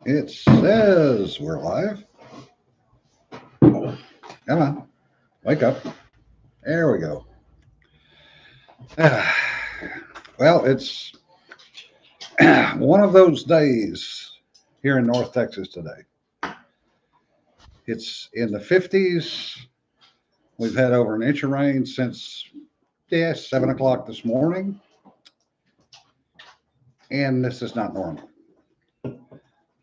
It says we're live. Come on, wake up. There we go. Well, it's one of those days here in North Texas today. It's in the 50s. We've had over an inch of rain since 7 o'clock this morning. And this is not normal.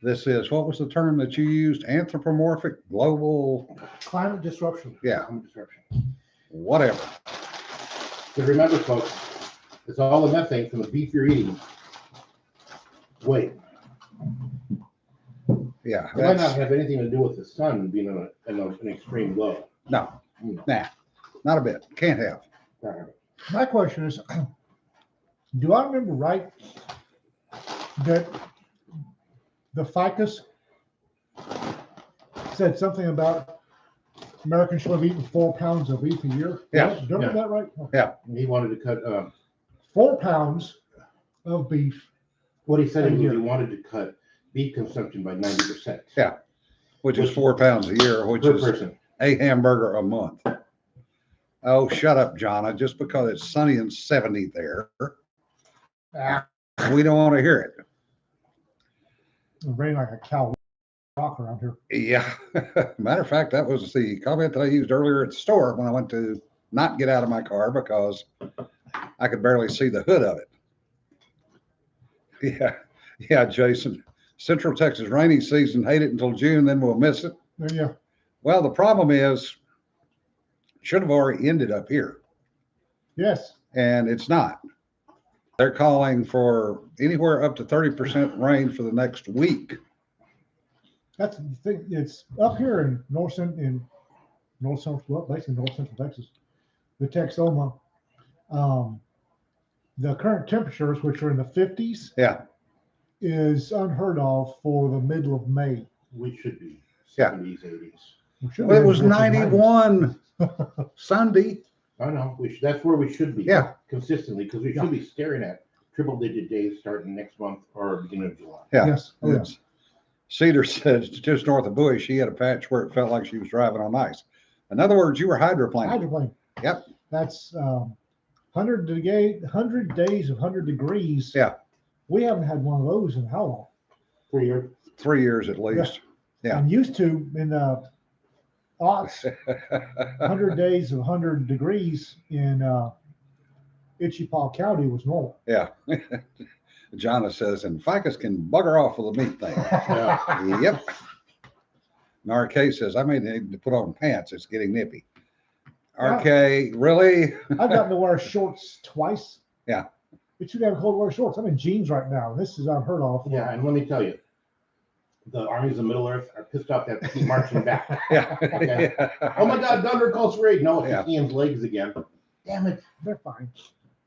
This is, what was the term that you used? Anthropomorphic global climate disruption. Yeah. Climate disruption. Whatever. But remember, folks, it's all the methane from the beef you're eating. Wait, Yeah. it might not have anything to do with the sun being in an extreme low. No, nah, not a bit. Can't have. My question is, do I remember right that the ficus said something about Americans should have eaten 4 pounds of beef a year? Yeah. Do you remember that right? Yeah. He wanted to cut, 4 pounds of beef. what he said A was year. he wanted to cut beef consumption by 90%. Yeah. Which is 4 pounds a year, which Per is person. a hamburger a month. Oh, shut up, Jonna. Just because it's sunny and 70 there, we don't want to hear it. It rained like a cow rock around here. Yeah. Matter of fact, that was the comment that I used earlier at the store when I went to not get out of my car because I could barely see the hood of it. Yeah. Yeah, Jason. Central Texas rainy season, hate it until June, then we'll miss it. Yeah. Well, the problem is, should have already ended up here, Yes. and it's not. They're calling for anywhere up to 30% rain for the next week. That's the thing. It's up here in north central, well, basically north central Texas, the Texoma. The current temperatures, which are in the 50s, Yeah. is unheard of for the middle of May. We should be Yeah. 70s, 80s. Well, it was 91 Sunday. I know. That's where we should be. Yeah. Consistently, because we should be staring at triple-digit days starting next month or beginning of July. Yeah. Yes. Oh, yes. It's- Cedar says just north of Bowie, she had a patch where it felt like she was driving on ice. In other words, you were hydroplaning. Hydroplane. Yep. That's 100 days of 100 degrees. Yeah. We haven't had one of those in how long? 3 years. 3 years at least. Yeah. I'm used to in the aughts, 100 days of 100 degrees in Itchypaw County was normal. Yeah. Jonna says, and ficus can bugger off with a meat thing. Yeah. Yep. And RK says, I may need to put on pants. It's getting nippy. RK, really? I've gotten to wear shorts twice. Yeah. But you never cold wear shorts. I'm in jeans right now. This is unheard of. Yeah, and let me tell you, the armies of Middle Earth are pissed off that keep marching back. Yeah. Okay. Yeah. Oh my God, Thunder Coast Raid. No, it's Yeah. just Ian's legs again. Damn it. They're fine.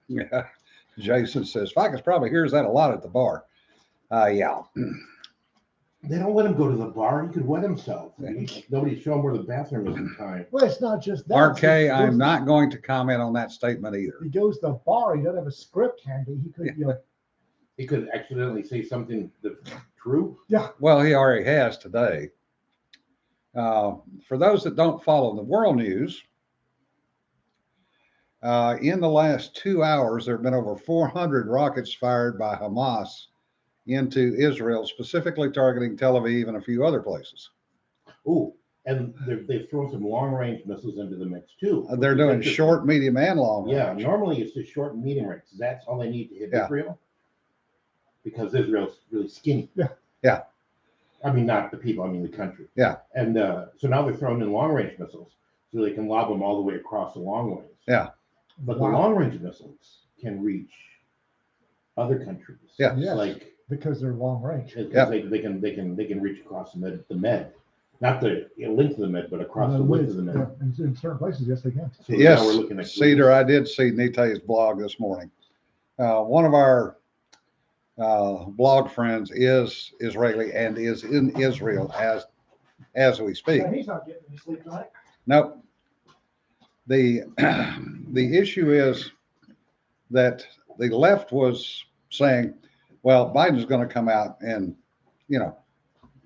Yeah. Jason says, ficus probably hears that a lot at the bar. Yeah. They don't let him go to the bar. He could wet himself. Yeah. Nobody's showing where the bathroom is in time. Well, it's not just that. RK, I'm not going to comment on that statement either. He goes to the bar. He doesn't have a script handy. He could, He could accidentally say something that's true. Well, he already has today. For those that don't follow the world news, in the last 2 hours, there have been over 400 rockets fired by Hamas into Israel, specifically targeting Tel Aviv and a few other places. Ooh, and they've thrown some long-range missiles into the mix too. They're which is doing interesting. short, medium, and long Yeah, range. normally it's just short and medium range. That's all they need to hit Yeah. Israel, because Israel's really skinny. Yeah. Yeah. I mean, not the people. I mean the country. Yeah. And so now they're throwing in long-range missiles, so they can lob them all the way across the long ways. Yeah. But Wow. the long-range missiles can reach other countries. Yeah. Yes. Like because they're long range. Yeah. they can reach across the med, not the length of the med, but across the width of the med. Yeah, in certain places, yes, they can. So Yes, now we're looking at Cedar, I did see Nite's blog this morning. One of our blog friends is Israeli and is in Israel as we speak. Yeah, he's not getting any sleep tonight. Nope. The issue is that the left was saying, well, Biden's going to come out and,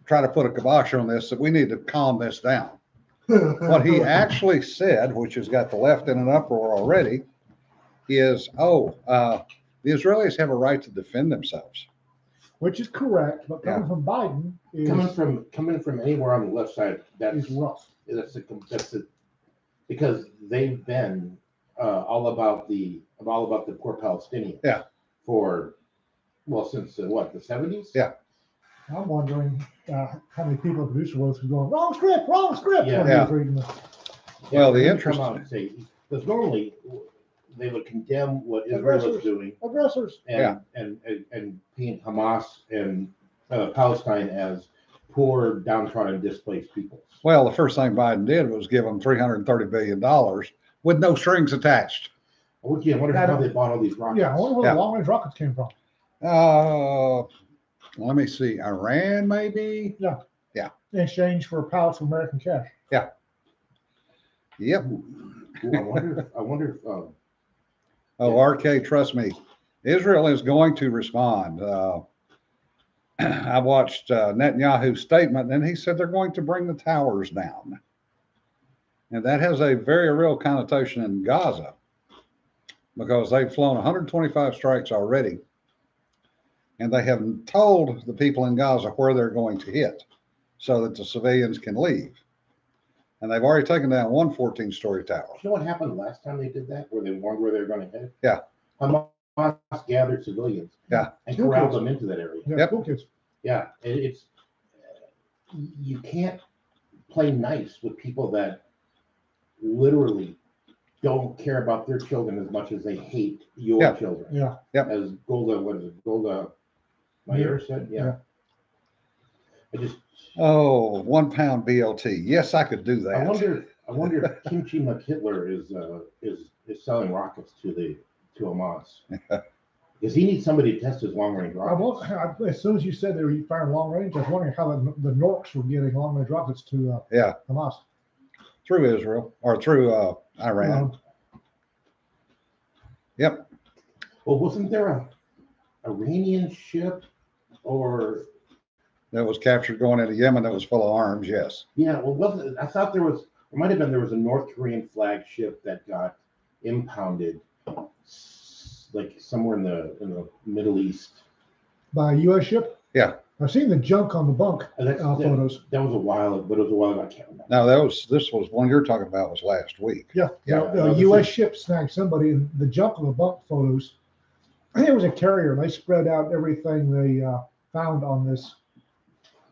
try to put a kibosh on this, that we need to calm this down. What he actually said, which has got the left in an uproar already, is, the Israelis have a right to defend themselves. Which is correct, but coming from Biden is coming from anywhere on the left side, that's rough. Because they've been all about the poor Palestinians. Yeah. Since what, the 70s? Yeah. I'm wondering how many people at producer was going, wrong script. Yeah. When he was reading this. Well, the come interest- out and say, because normally they would condemn what Israel is doing Aggressors. and paint Hamas and Palestine as poor, downtrodden, displaced peoples. Well, the first thing Biden did was give them $330 billion with no strings attached. I wonder how they bought all these rockets. Yeah, I wonder where the long-range rockets came from. Let me see. Iran, maybe? In exchange for pallets of American cash. Yep. Ooh, I wonder if RK, trust me, Israel is going to respond. I watched Netanyahu's statement, and he said they're going to bring the towers down. And that has a very real connotation in Gaza, because they've flown 125 strikes already. And they have told the people in Gaza where they're going to hit so that the civilians can leave. And they've already taken down one 14-story tower. You know what happened last time they did that, where they warned where they were going to head? Yeah. Hamas gathered civilians. Yeah. And corralled them into that area. Yeah, Yep. cool kids. Yeah, it's you can't play nice with people that literally don't care about their children as much as they hate your Yeah. children. Yeah. Yep. As Golda Meir said, yeah. I just 1 pound BLT. Yes, I could do that. I wonder if Kimchi McHitler is selling rockets to Hamas. Because he needs somebody to test his long range rockets. As soon as you said they were firing long range, I was wondering how the Norks were getting long range rockets to Hamas. Through Israel or through Iran. Yep. Well, wasn't there a Iranian ship or That was captured going into Yemen that was full of arms. Yes. yeah, well, wasn't I thought there might have been there was a North Korean flagship that got impounded like somewhere in the Middle East. By a U.S. ship? Yeah. I've seen the junk on the bunk photos. That was a while ago, but it was a while ago. I can't remember. No, this was one you're talking about was last week. Yeah. A U.S. ship snagged somebody, and the junk on the bunk photos, I think it was a carrier, and they spread out everything they found on this,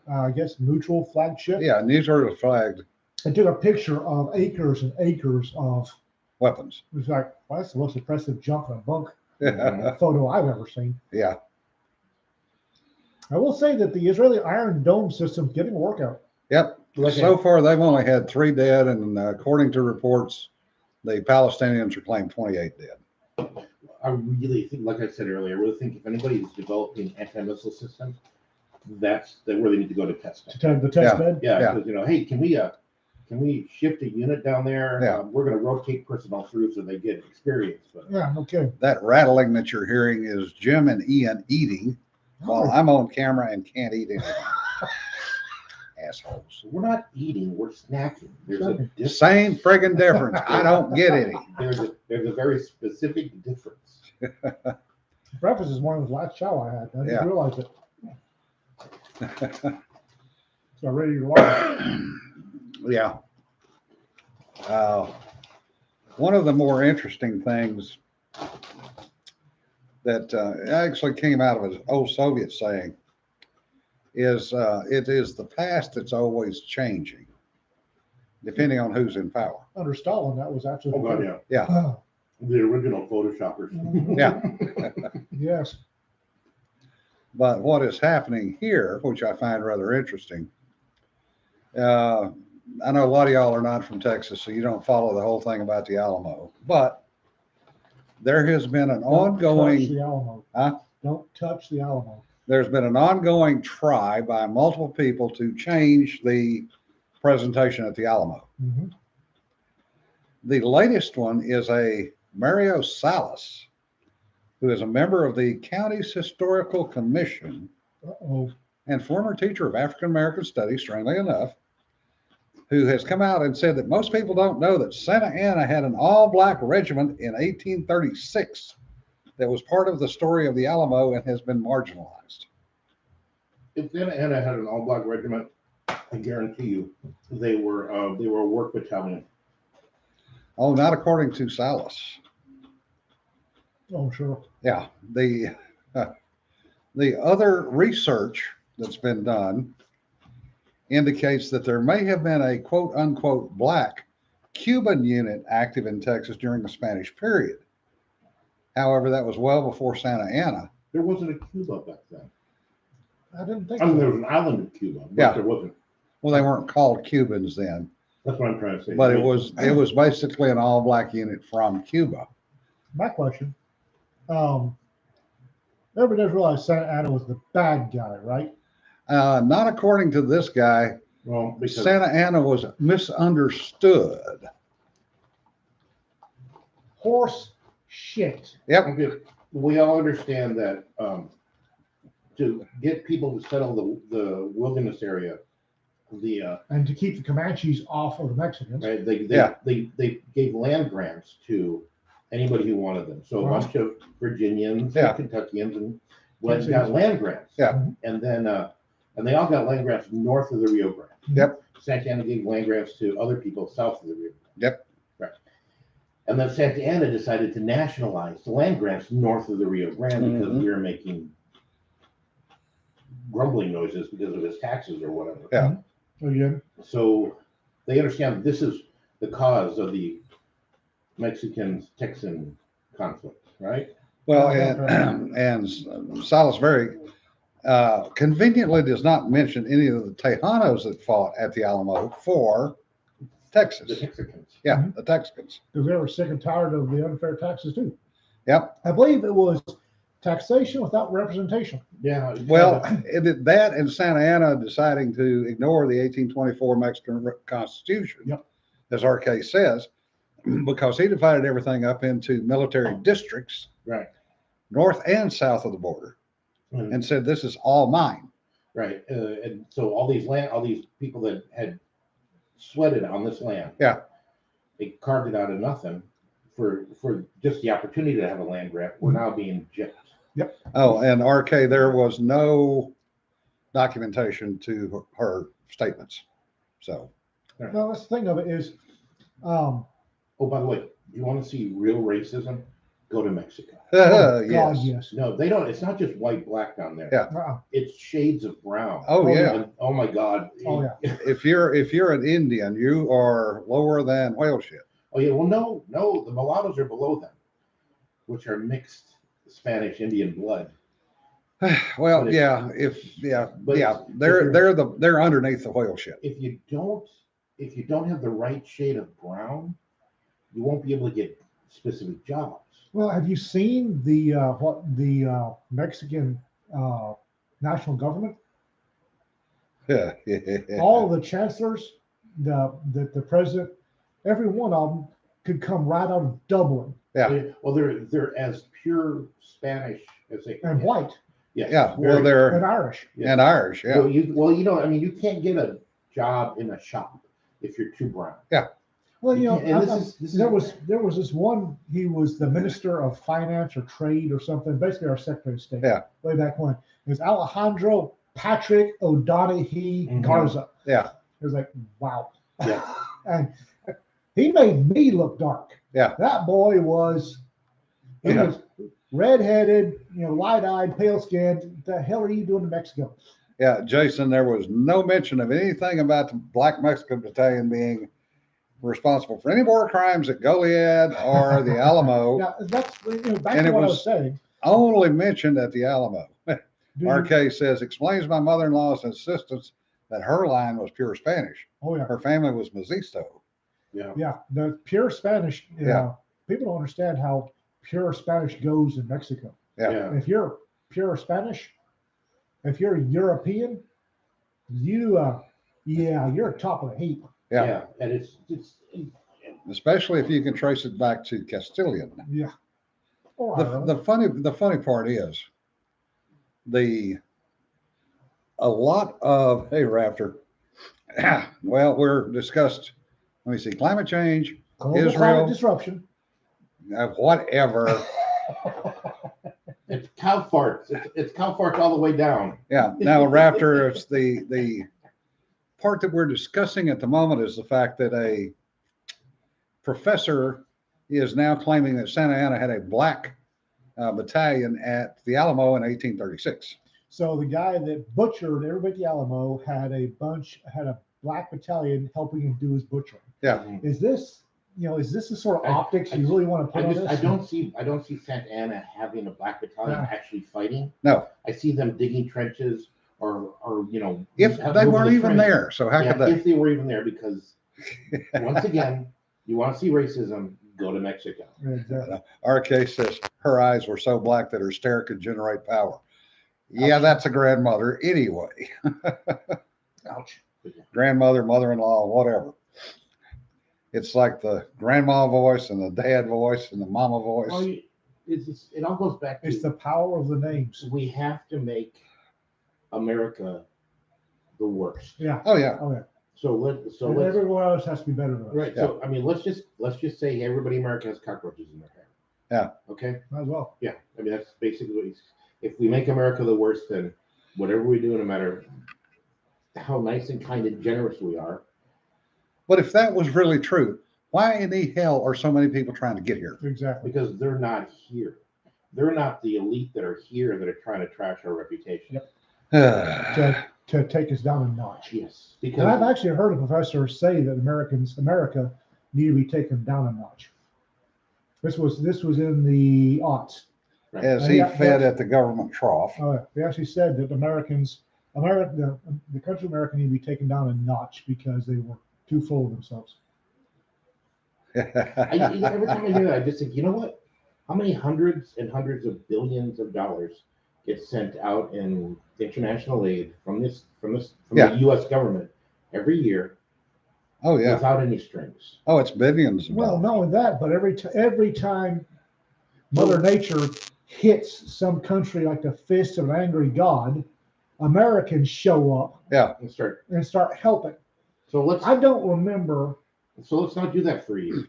I guess, neutral flagship. Yeah, neutral flagged They took a picture of acres and acres of, weapons. it was like, well, that's the most impressive junk on a bunk Yeah. photo I've ever seen. Yeah. I will say that the Israeli Iron Dome system's getting a workout. Yep. So far, they've only had 3 dead, and according to reports, the Palestinians are claiming 28 dead. I really think, like I said earlier, I really think if anybody is developing anti-missile systems, that's where they need to go to test it. The test bed. Yeah, because hey, can we shift a unit down there? Yeah. We're going to rotate personnel through so they get experience. But Yeah, okay. That rattling that you're hearing is Jim and Ian eating while I'm on camera and can't eat anything. Assholes. we're not eating; we're snacking. There's a difference. Same friggin' difference. I don't get any. There's a very specific difference. Breakfast is one of the last chow I had. I didn't Yeah. realize it. So I'm ready to launch. Yeah. One of the more interesting things that actually came out of an old Soviet saying is it is the past that's always changing, depending on who's in power. Under Stalin, that was actually. Oh God, yeah, Yeah. the original Photoshoppers. Yeah. Yes. But what is happening here, which I find rather interesting, I know a lot of y'all are not from Texas, so you don't follow the whole thing about the Alamo, but there has been an Don't touch ongoing, the Alamo. Huh? Don't touch the Alamo. there's been an ongoing try by multiple people to change the presentation at the Alamo. Mm-hmm. The latest one is a Mario Salas, who is a member of the county's historical commission, Uh-oh. and former teacher of African American studies, strangely enough, who has come out and said that most people don't know that Santa Anna had an all-black regiment in 1836 that was part of the story of the Alamo and has been marginalized. If Santa Anna had an all-black regiment, I guarantee you, they were a work battalion. Oh, not according to Salas. Oh, sure. Yeah, the other research that's been done indicates that there may have been a quote unquote black Cuban unit active in Texas during the Spanish period. However, that was well before Santa Anna. There wasn't a Cuba back then. I didn't think I mean, so. there was an island of Cuba, but Yeah. there wasn't. Well, they weren't called Cubans then, That's what I'm trying to say. but it was basically an all black unit from Cuba. My question. Everybody does realize Santa Anna was the bad guy, right? Not according to this guy. Well, because Santa Anna was misunderstood. Horse shit. Yep. okay, we all understand that to get people to settle the wilderness area, And to keep the Comanches off of the Mexicans. right, Yeah. they gave land grants to anybody who wanted them. So a Wow. bunch of Virginians, Yeah. and Kentuckians, and got land grants. Yeah. And then and they all got land grants north of the Rio Grande. Yep. Santa Ana gave land grants to other people south of the Rio Grande. Yep. Right. And then Santa Ana decided to nationalize the land grants north of the Rio Grande because Mhm. we were making grumbling noises because of his taxes or whatever. Yeah. Again. So they understand this is the cause of the Mexican-Texan conflict, right? Well, Oh, and Salisbury conveniently does not mention any of the Tejanos that fought at the Alamo for The Texas. Texicans. Yeah, the Texicans. Because they were sick and tired of the unfair taxes too. Yep. I believe it was taxation without representation. Yeah. Well, that and Santa Anna deciding to ignore the 1824 Mexican Constitution, Yep. as RK says, because he divided everything up into military districts, right. north and south of the border, Mhm. and said, "This is all mine." Right. And so all these people that had sweated on this land, Yeah. they carved it out of nothing for just the opportunity to have a land grant. We're now being gypped. Oh, and RK, there was no documentation to her statements. So, Well, that's the thing of it is, Oh, by the way, you want to see real racism? Go to Mexico. God, yes. yes. No, they don't. It's not just white, black down there. Yeah. Uh-uh. It's shades of brown. Oh, yeah. And, oh my God. Oh, yeah. If you're an Indian, you are lower than whale shit. Oh yeah. Well, no. The mulattoes are below them, which are mixed Spanish Indian blood. Well, But yeah, they're underneath the whale shit. If you don't have the right shade of brown, you won't be able to get specific jobs. Well, have you seen the Mexican national government? Yeah. All the chancellors, the president, every one of them could come right out of Dublin Yeah. Well, they're as pure Spanish as they can and get. white Yes. Yeah. Well, and they're Irish. Yeah. and Irish. Yeah. Well, I mean, you can't get a job in a shop if you're too brown. Well, you know, And this is there was this one. He was the minister of finance or trade or something. Basically, our secretary of state. Yeah. Way back when. It was Alejandro Patrick O'Donoghue Mhm. Garza. Yeah. It was like, wow. Yeah. And he made me look dark. Yeah. That boy was. He Yeah. was redheaded, light-eyed, pale-skinned. What the hell are you doing in Mexico? Yeah, Jason, there was no mention of anything about the Black Mexican Battalion being responsible for any war crimes at Goliad or the Alamo. Now, that's back And to it what I was- was saying. Only mentioned at the Alamo. Do you- RK says, explains my mother-in-law's insistence that her line was pure Spanish. Oh yeah, Her family was Mestizo. Yeah. yeah. The pure Spanish. Yeah. People don't understand how pure Spanish goes in Mexico. Yeah. If you're pure Spanish, if you're European, you're top of the heap. Yeah. And it's Especially if you can trace it back to Castilian. Yeah. Or The funny part is the a lot of, hey, Raptor. Well, we're discussed, let me see, climate change, Global Israel. climate disruption. Whatever. It's cow farts. It's cow farts all the way down. Yeah. Now, Raptor, it's the part that we're discussing at the moment is the fact that a professor is now claiming that Santa Ana had a black battalion at the Alamo in 1836. So the guy that butchered everybody at the Alamo had a black battalion helping him do his butchering. Yeah. Is this the sort of optics you really want to put on this? I don't see Santa Ana having a black battalion actually fighting. No. I see them digging trenches or if they weren't even there. So how could they? If they were even there, because once again, you want to see racism, go to Mexico. Exactly. RK says her eyes were so black that her stare could generate power. Yeah, that's a grandmother anyway. Ouch. Grandmother, mother-in-law, whatever. It's like the grandma voice and the dad voice and the mama voice. Well, it all goes back to It's the power of the names. we have to make America the worst. Yeah. Oh yeah. Oh yeah. So let's Everyone else has to be better than us. right. Yeah. So I mean, let's just say hey, everybody in America has cockroaches in their hair. Yeah. Okay. Might as well. Yeah. I mean, that's basically what if we make America the worst, then whatever we do, no matter how nice and kind and generous we are. But if that was really true, why in the hell are so many people trying to get here? Exactly. Because they're not here. They're not the elite that are here that are trying to trash our reputation. Yep. To take us down a notch. Yes. And Because I've actually heard a professor say that America need to be taken down a notch. This was in the aughts. As he fed at the government trough. They actually said that the country of America need to be taken down a notch because they were too full of themselves. every time I hear that, I just think, you know what? How many hundreds and hundreds of billions of dollars get sent out in international aid from the U.S. government every year? Oh yeah. Without any strings. Oh, it's billions. Well, not only that, but every time Mother Nature hits some country like the fist of an angry god, Americans show up. Yeah. And start helping. So I don't remember. So let's not do that for you.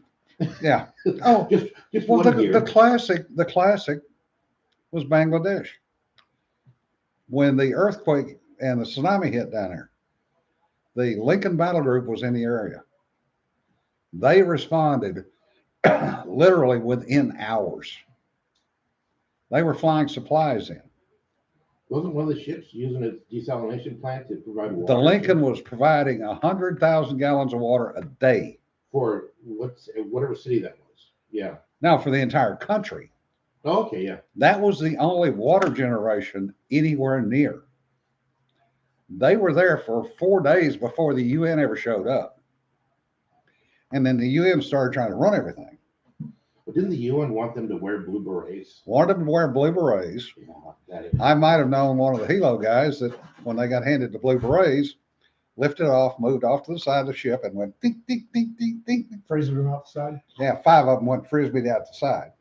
Yeah. Oh, just well, one year. the classic was Bangladesh. When the earthquake and the tsunami hit down there, the Lincoln Battle Group was in the area. They responded literally within hours. They were flying supplies in. Wasn't one of the ships using its desalination plant to provide water? The Lincoln was providing 100,000 gallons of water a day. For whatever city that was. Yeah. Now, for the entire country. Oh, okay, yeah. That was the only water generation anywhere near. They were there for 4 days before the UN ever showed up. And then the UN started trying to run everything. But didn't the UN want them to wear blue berets? Wanted them to wear blue berets. Yeah, that is. I might have known one of the helo guys that when they got handed the blue berets, lifted off, moved off to the side of the ship and went ding, ding, ding, ding, ding. Freezing them out the side? Yeah, 5 of them went frisbeed out the side.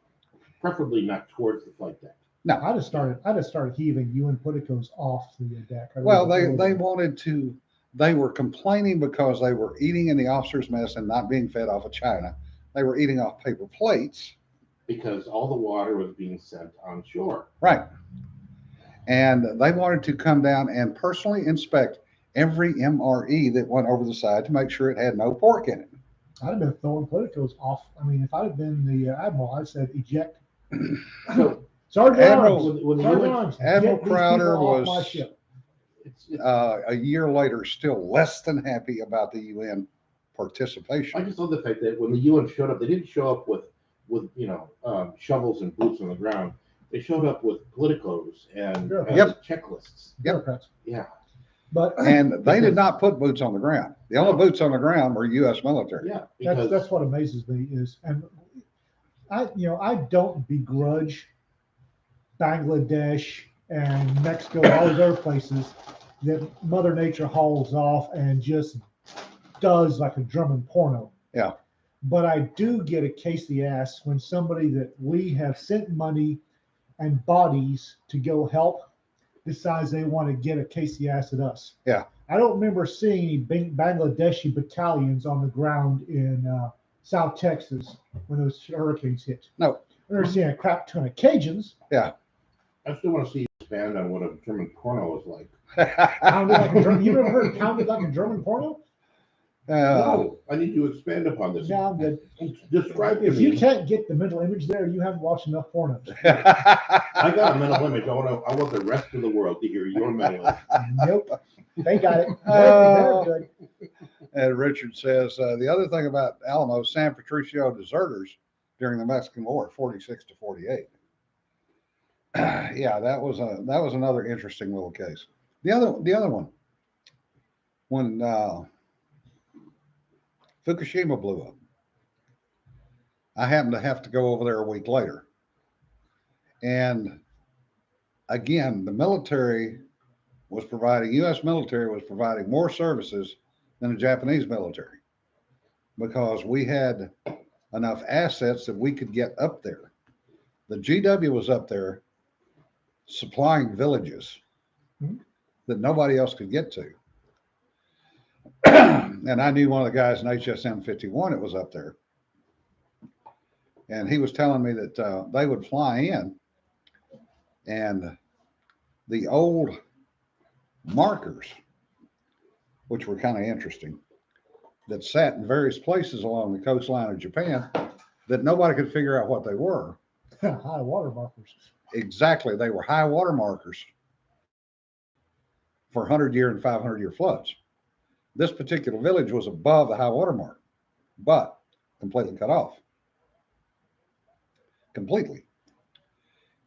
Preferably not towards the flight deck. No. I just started heaving UN politicos off the deck. Well, they wanted to, they were complaining because they were eating in the officer's mess and not being fed off of China. They were eating off paper plates. Because all the water was being sent on shore. Right. And they wanted to come down and personally inspect every MRE that went over the side to make sure it had no pork in it. I'd have been throwing politicos off. I mean, if I'd have been the admiral, I'd said eject. So, Sergeant Admiral- Arms, when the Sergeant UN Arms, Admiral get these Crowder people off was- my ship. A year later, still less than happy about the UN I participation. just love the fact that when the UN showed up, they didn't show up with shovels and boots on the ground. They showed up with politicos and Yep. checklists. Bureaucrats. Yeah. But And they did not put boots on the ground. The only boots on the ground were U.S. military. Yeah. Because that's what amazes me is, and I don't begrudge Bangladesh and Mexico, all those other places that Mother Nature hauls off and just does like a German porno. Yeah. But I do get a case of the ass when somebody that we have sent money and bodies to go help decides they want to get a case of the ass at us. Yeah. I don't remember seeing any Bangladeshi battalions on the ground in South Texas when those hurricanes hit. No. I remember seeing a crap ton of Cajuns. Yeah. I still want to see you expand on what a German porno is like. Pounded like a German. You ever heard pounded like a German porno? No, I need to expand upon this. No, I'm good. Describe to If me. you can't get the mental image there, you haven't watched enough pornos. I got a mental image. I want the rest of the world to hear your mental image. Nope. They got it. They're good. And Richard says the other thing about Alamo, San Patricio deserters during the Mexican War, 46 to 48. Yeah, that was another interesting little case. The other one, when Fukushima blew up, I happened to have to go over there a week later, and again, the military was providing, U.S. military was providing more services than the Japanese military because we had enough assets that we could get up there. The GW was up there supplying villages that nobody else could get to. And I knew one of the guys in HSM 51 that was up there. And he was telling me that they would fly in and the old markers, which were kind of interesting, that sat in various places along the coastline of Japan that nobody could figure out what they were. High water markers. Exactly. They were high water markers for 100-year and 500-year floods. This particular village was above the high water mark, but completely cut off. Completely.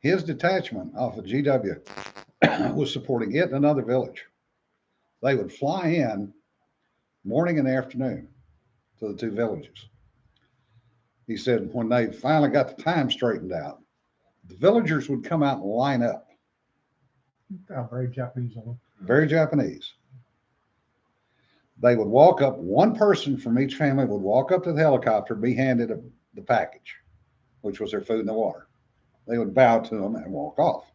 His detachment off of GW was supporting it and another village. They would fly in morning and afternoon to the two villages. He said when they finally got the time straightened out, the villagers would come out and line up. Very Japanese of them. Very Japanese. They would walk up, one person from each family would walk up to the helicopter, be handed the package, which was their food and the water. They would bow to them and walk off.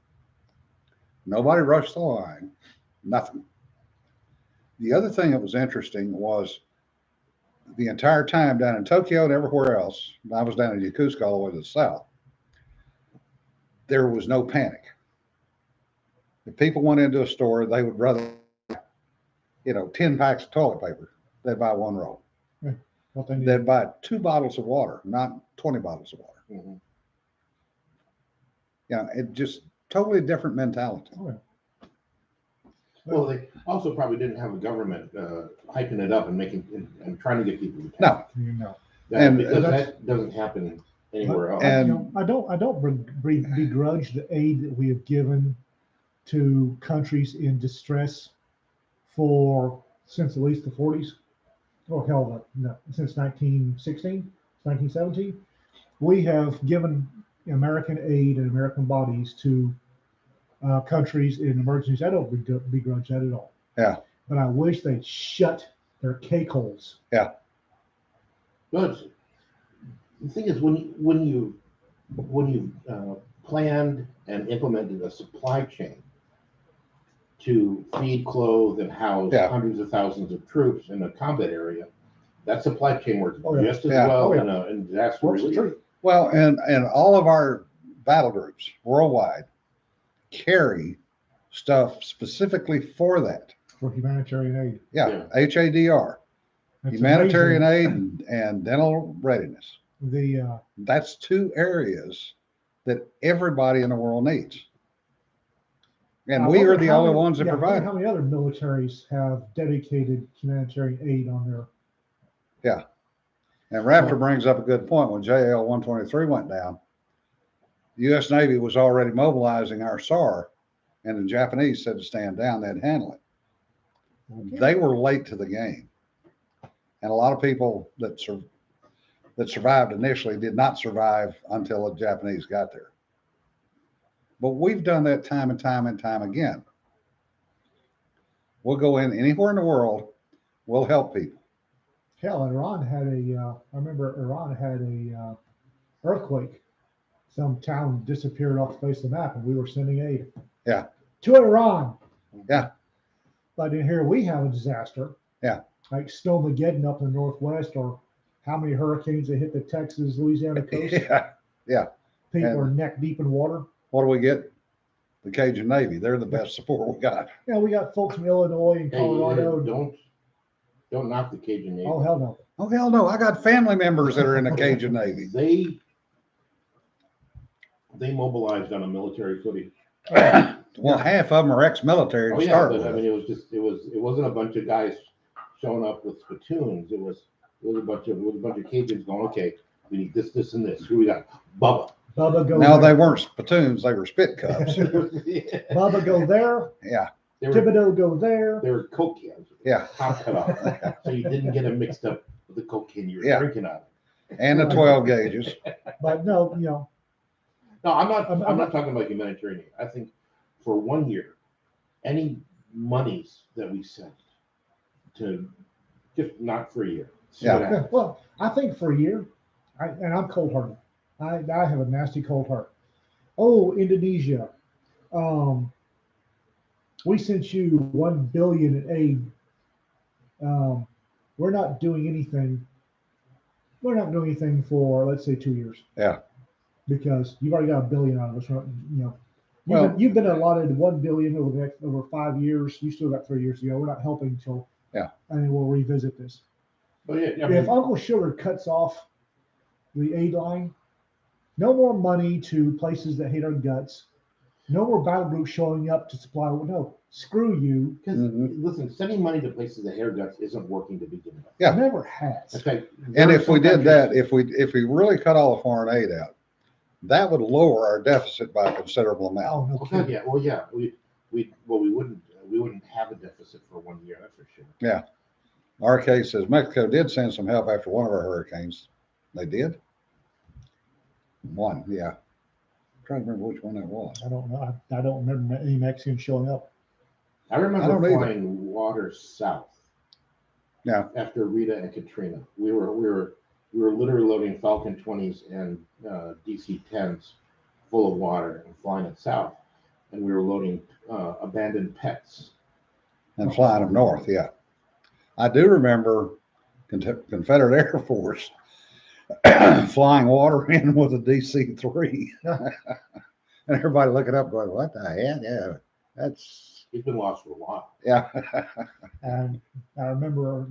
Nobody rushed the line, nothing. The other thing that was interesting was the entire time down in Tokyo and everywhere else, I was down in Yokosuka all the way to the south, there was no panic. If people went into a store, they would rather, 10 packs of toilet paper. They'd buy one roll. Yeah, what they need. They'd buy 2 bottles of water, not 20 bottles of water. Mm-hmm. Yeah, it just totally different mentality. Oh, yeah. Well, they also probably didn't have a government hyping it up and trying to get people to No. You know. because that doesn't happen anywhere else. And I don't begrudge the aid that we have given to countries in distress since at least the 40s. Oh hell, no, since 1916, 1917. We have given American aid and American bodies to countries in emergencies. I don't begrudge that at all. Yeah. But I wish they'd shut their cake holes. Yeah. But the thing is, when you planned and implemented a supply chain to feed, clothe, and house hundreds of thousands of troops in a combat area, that supply chain works just as well in disaster relief. Well, and all of our battle groups worldwide carry stuff specifically for that. For humanitarian aid. Yeah. HADR, That's humanitarian amazing. aid and dental readiness. That's 2 areas that everybody in the world needs. And we are the only ones that provide. How many other militaries have dedicated humanitarian aid on their? Yeah. And Raptor brings up a good point. When JL 123 went down, the U.S. Navy was already mobilizing our SAR, and the Japanese said to stand down, they'd handle it. Okay. They were late to the game. And a lot of people that survived initially did not survive until the Japanese got there. But we've done that time and time and time again. We'll go in anywhere in the world, we'll help people. Hell, Iran had I remember Iran had a earthquake. Some town disappeared off the face of the map, and we were sending aid. Yeah. to Iran. Yeah. But in here we have a disaster. Yeah. Like Snowmageddon up in the Northwest, or how many hurricanes that hit the Texas, Louisiana coast. Yeah. People And- are neck deep in water. What do we get? The Cajun Navy. They're the best support we got. Yeah, we got folks from Illinois and Hey, Colorado. don't knock the Cajun Navy. Oh, hell no. Oh, hell no. I got family members that are in the Cajun Navy. They mobilized on a military footing. Well, half of them are ex-military Oh to yeah, start but with. I mean, it wasn't a bunch of guys showing up with spittoons. It was a bunch of Cajuns going, okay, we need this, this, and this. Who we got? Bubba. Bubba go Now, they there. weren't spittoons, they were spit cups. Yeah. Bubba go there. Yeah. They were Thibodeau go there. coke cans. Yeah. Top cut off, so you didn't get them mixed up with the cocaine you were Yeah. drinking out of. And the 12 gauges. But no, you know, No, I'm not. I'm I'm not- not talking about humanitarian aid. I think for 1 year, any monies that we sent to just not for a year. see Yeah. what yeah, happens. well, I think for a year, and I'm cold hearted. I have a nasty cold heart. Oh, Indonesia. We sent you 1 billion in aid. We're not doing anything. We're not doing anything for, let's say, 2 years. Yeah. Because you've already got 1 billion out of us. You know, Well- you've been allotted 1 billion over 5 years. You still got 3 years to go. We're not helping until. Yeah. And then we'll revisit this. But yeah, I If mean, Uncle Sugar cuts off the aid line, no more money to places that hate our guts. No more battle groups showing up to supply. No, screw you. because Mhm. listen, sending money to places that hair guts isn't working to begin with. Yeah. Never has. In fact, And there are if we some did countries- that, if we really cut all the foreign aid out, that would lower our deficit by a considerable amount. Oh, no well, kidding. yeah, well, yeah, we wouldn't have a deficit for 1 year. That's for sure. RK says Mexico did send some help after one of our hurricanes. They did? One, yeah. I'm trying to remember which one that was. I don't know. I don't remember any Mexicans showing up. I remember don't either. flying water south. Yeah. After Rita and Katrina, we were literally loading Falcon 20s and DC 10s full of water and flying it south, and we were loading abandoned pets. And flying them north, yeah. I do remember Confederate Air Force flying water in with a DC-3. And everybody looking up going, what the heck? Yeah, that's, It's been lost for a while. yeah. And I remember,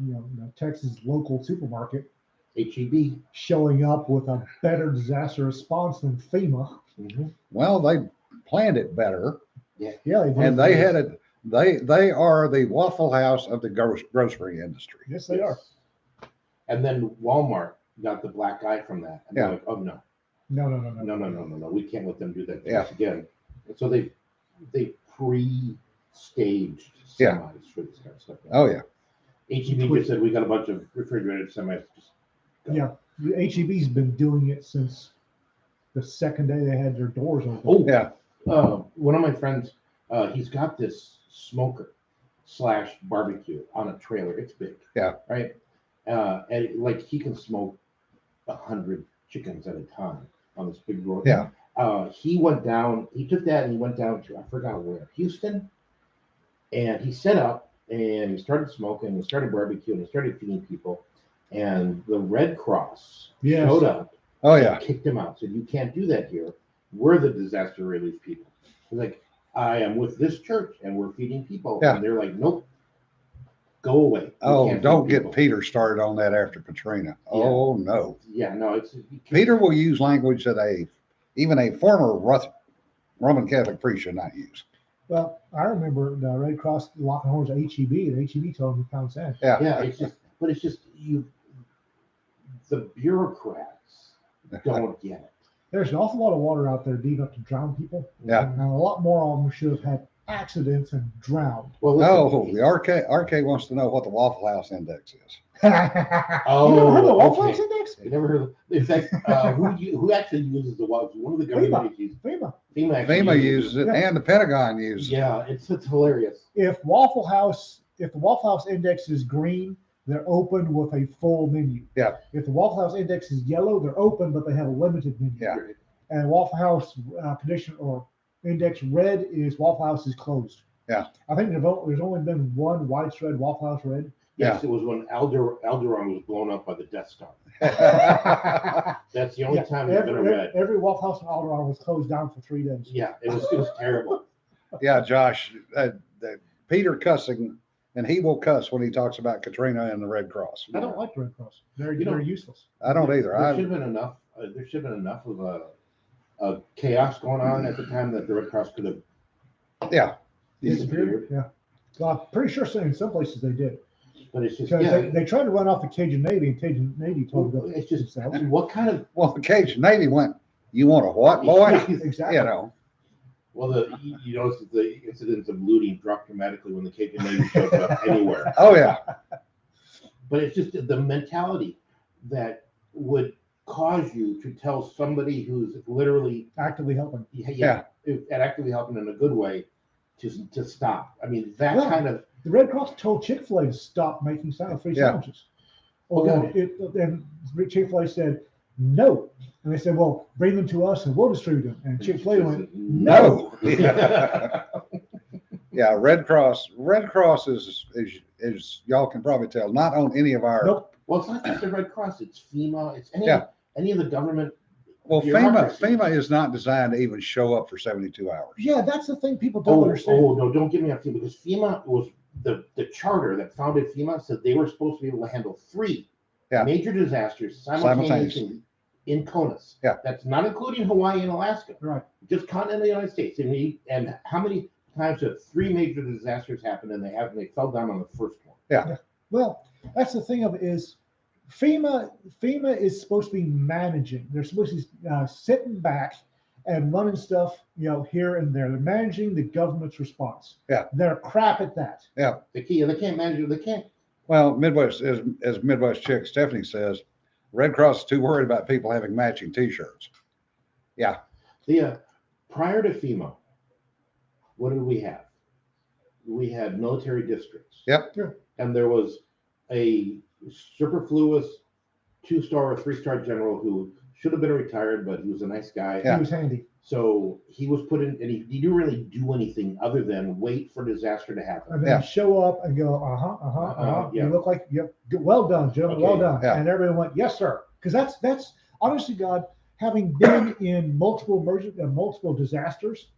Texas local supermarket HEB. showing up with a better disaster response than FEMA. Mm-hmm. Well, they planned it better. Yeah, they did. And they had it, they are the Waffle House of the grocery industry. Yes, they are. And then Walmart got the black eye from that. And Yeah. they're like, oh no, No. we can't let them do that to Yeah. us again. And so they pre-staged Yeah. semis for this kind of stuff. Oh, yeah. HEB just said we got a bunch of refrigerated semis. Just go. Yeah, the HEB's been doing it since the second day they had their doors open. Oh, Yeah. One of my friends, he's got this smoker / barbecue on a trailer. It's big. Yeah. Right. Like he can smoke 100 chickens at a time on this big road. Yeah. He took that and he went down to, I forgot where, Houston. And he set up and he started smoking, he started barbecuing, he started feeding people. And the Red Cross Yes. showed up. Oh, yeah. Kicked him out. Said, you can't do that here. We're the disaster relief people. He's like, I am with this church and we're feeding people. Yeah. And they're like, nope, go away. We Oh, can't don't feed get people." Peter started on that after Katrina. Oh, no. Yeah, no, it's you can't- Peter will use language that even a former Roman Catholic priest should not use. Well, I remember the Red Cross locking horns at HEB, and HEB told them to pound sand. Yeah. Yeah, it's just the bureaucrats don't get it. There's an awful lot of water out there deep enough to drown people. Yeah. And a lot more of them should have had accidents and drowned. Well, Oh, listen, the RK wants to know what the Waffle House Index is. You Oh, never heard of the Waffle okay. House Index? I never heard of. In fact, who actually uses the Waffle? One of the government agencies. FEMA. FEMA actually FEMA uses it Yeah. and the Pentagon uses it. Yeah, it's hilarious. If the Waffle House Index is green, they're open with a full menu. Yeah. If the Waffle House Index is yellow, they're open, but they have a limited menu. Yeah. And Waffle House condition or index red is Waffle House is closed. Yeah. I think there's only been one widespread Waffle House red. Yes, it was when Alderaan was blown up by the Death Star. That's the only time it's been a red. Every Waffle House in Alderaan was closed down for 3 days. Yeah, it was terrible. Yeah, Josh, Peter cussing, and he will cuss when he talks about Katrina and the Red Cross. I don't like the Red Cross. They're useless. I don't either. There should have been enough. There should have been enough of a chaos going on at the time that the Red Cross could have disappeared. Yeah. Well, I'm pretty sure in some places they did. But it's just Because they tried to run off the Cajun Navy, and Cajun Navy told them it's just themselves. what kind of the Cajun Navy went, you want a what, boy? Exactly. You know. well you notice that the incidents of looting dropped dramatically when the Cajun Navy showed up anywhere. Oh yeah. But it's just the mentality that would cause you to tell somebody who's literally Actively helping. actively helping in a good way to stop. I mean that Well, kind of The Red Cross told Chick-fil-A to stop making free sandwiches. And Chick-fil-A said no. And they said, well, bring them to us and we'll distribute them. And Chick-fil-A went, no. Yeah, Red Cross is y'all can probably tell, not on any of our. Nope. Well, it's not just the Red Cross, it's FEMA, it's any of the government. Well, bureaucracy. FEMA is not designed to even show up for 72 hours. Yeah, that's the thing people don't understand. Oh, no, don't get me on FEMA, because FEMA was the charter that founded FEMA said they were supposed to be able to handle 3 major disasters simultaneously in CONUS. Yeah. That's not including Hawaii and Alaska. Right. Just continental United States. And how many times have 3 major disasters happened and they fell down on the first one? Yeah. Well, that's the thing of it is FEMA is supposed to be managing. They're supposed to be sitting back and running stuff, here and there. They're managing the government's response. Yeah. They're crap at that. Yeah. They can't manage it. They can't. Well, Midwest, as Midwest chick Stephanie says, Red Cross is too worried about people having matching T-shirts. Yeah. Prior to FEMA, what did we have? We had military districts. Yep. And there was a superfluous 2-star or 3-star general who should have been retired, but he was a nice guy. Yeah. He was handy. So he was put in, and he didn't really do anything other than wait for disaster to happen. And then show up and go, Yeah. You look like well done, gentlemen, well done. Yeah. And everyone went, yes, sir. Because that's honestly, God, having been in multiple disasters,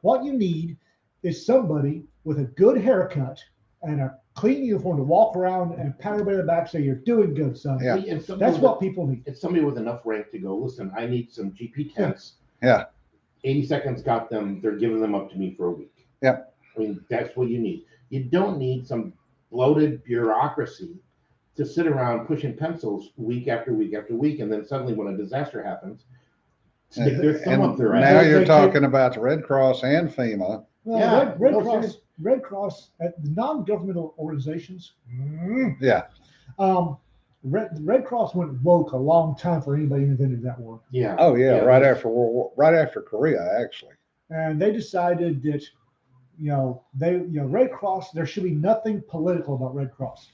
what you need is somebody with a good haircut and a clean uniform to walk around and pat everybody on the back, say you're doing good, son. Yeah. And That's what people need. It's somebody with enough rank to go, listen, I need some GP tents. Yeah. 80 seconds got them. They're giving them up to me for a week. Yeah. I mean, that's what you need. You don't need some bloated bureaucracy to sit around pushing pencils week after week after week. And then suddenly when a disaster happens, stick their thumb up their now ass. you're talking about the Red Cross and FEMA. Well, Yeah, Red Cross, non-governmental organizations. Yeah. Red Cross went woke a long time for anybody who invented that word. Yeah. Oh yeah, right after Korea, actually. And they decided that, Red Cross, there should be nothing political about Red Cross.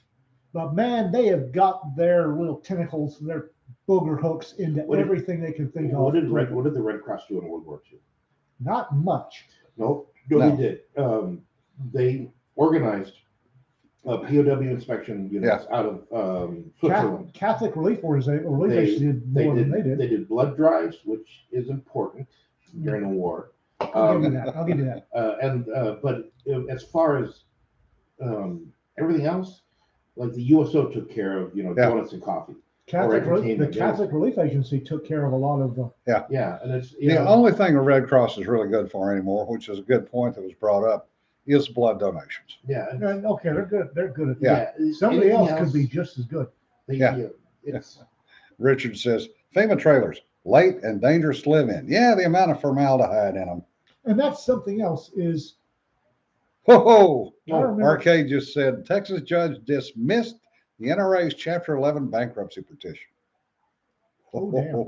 But man, they have got their little tentacles, their booger hooks into everything they can think of. What did the Red Cross do in World War II? Not much. No, No. they did. They organized POW inspection units out of Switzerland. Catholic relief organizations did more than they did. They did blood drives, which is important during the war. I'll give you that. But as far as everything else, like the USO took care of, donuts and coffee. The Catholic Relief Agency took care of a lot of the. Yeah, and it's the only thing the Red Cross is really good for anymore, which is a good point that was brought up, is blood donations. Yeah. Okay, they're good. They're good at Yeah. that. Somebody else could be just as good. Richard says, FEMA trailers, late and dangerous to live in. Yeah, the amount of formaldehyde in them. And that's something else is. Whoa! I remember- Arcade just said, Texas judge dismissed the NRA's Chapter 11 bankruptcy petition. Oh, damn.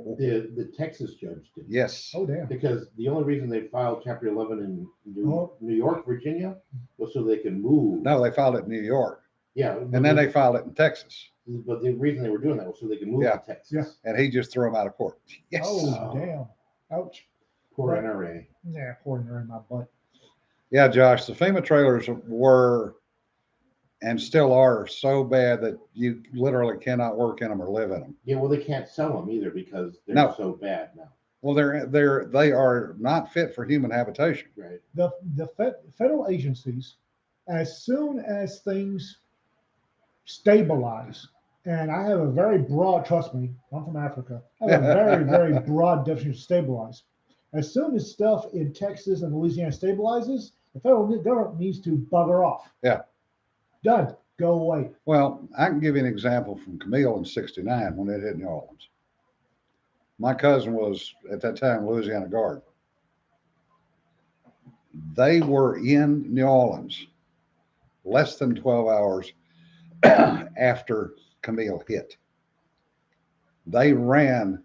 The Texas judge did. Yes. Oh, damn. Because the only reason they filed Chapter 11 in New York, Virginia, was so they could move. No, they filed it in New York. Yeah. And then they filed it in Texas. But the reason they were doing that was so they could move to Texas. Yeah. And he just threw them out of court. Yes. Oh, damn. Ouch. Poor Right. NRA. Yeah, pouring there in my butt. Yeah, Josh, the FEMA trailers were and still are so bad that you literally cannot work in them or live in them. Yeah, well, they can't sell them either because they're No. so bad now. Well, they are not fit for human habitation. Right. The federal agencies, as soon as things stabilize, and I have a very broad, trust me, I'm from Africa, I have a very, very broad definition of stabilize. As soon as stuff in Texas and Louisiana stabilizes, the federal government needs to bugger off. Yeah. Done. Go away. Well, I can give you an example from Camille in '69 when it hit New Orleans. My cousin was at that time Louisiana Guard. They were in New Orleans less than 12 hours after Camille hit. They ran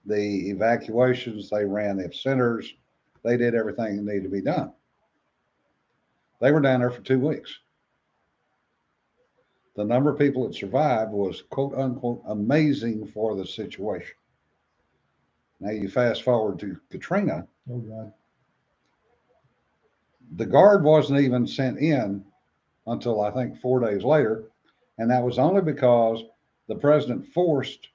the evacuations, they ran the centers, they did everything that needed to be done. They were down there for 2 weeks. The number of people that survived was quote unquote amazing for the situation. Now you fast forward to Katrina. Oh God. The Guard wasn't even sent in until I think 4 days later, and that was only because the president forced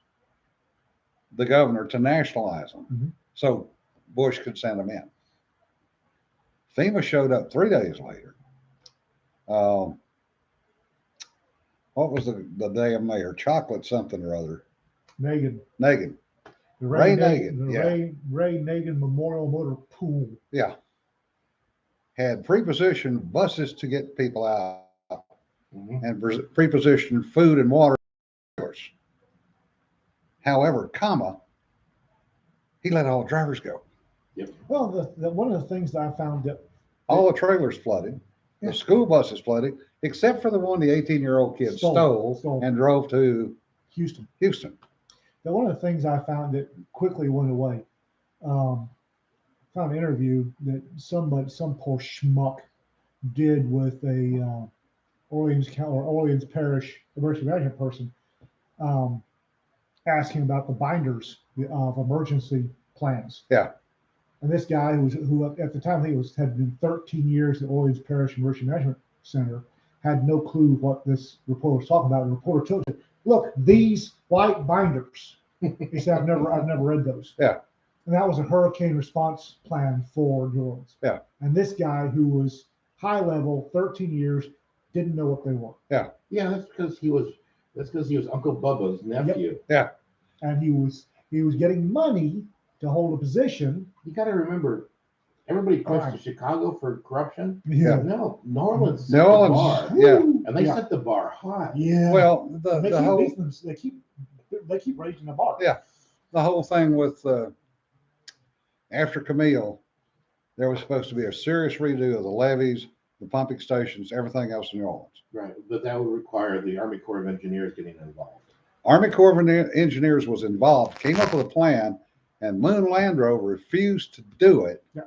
the governor to nationalize them, so Bush could send them in. FEMA showed up 3 days later. What was the damn mayor? Chocolate something or other. Nagin. Nagin. The Ray Nagin. Nagin. The Yeah. Ray Nagin Memorial Motor Pool. Yeah. Had pre-positioned buses to get people out and pre-positioned food and water. However, he let all the drivers go. Yep. Well, one of the things that I found that All the trailers flooded. Yeah. The school buses flooded, except for the one the 18-year-old kid stole and drove to Houston. Now, one of the things I found that quickly went away, found an interview that some poor schmuck did with a Orleans Parish emergency management person, asking about the binders of emergency plans. Yeah. And this guy who at the time had been 13 years at Orleans Parish Emergency Management Center had no clue what this reporter was talking about. The reporter told him, "Look, these white binders." He said, "I've never read those." Yeah. And that was a hurricane response plan for New Orleans. Yeah. And this guy who was high level, 13 years, didn't know what they were. Yeah. Yeah, that's because he was Uncle Bubba's nephew. Yep. Yeah. And he was getting money to hold a position. You got to remember, everybody points to Chicago for corruption. Yeah. No, New Orleans. New Orleans. Yeah. And they set the bar high. Yeah. Well, they keep raising the bar. Yeah. The whole thing with after Camille, there was supposed to be a serious redo of the levees, the pumping stations, everything else in New Orleans. Right, but that would require the Army Corps of Engineers getting involved. Army Corps of Engineers was involved, came up with a plan, and Moon Landreau refused to do it. Yeah,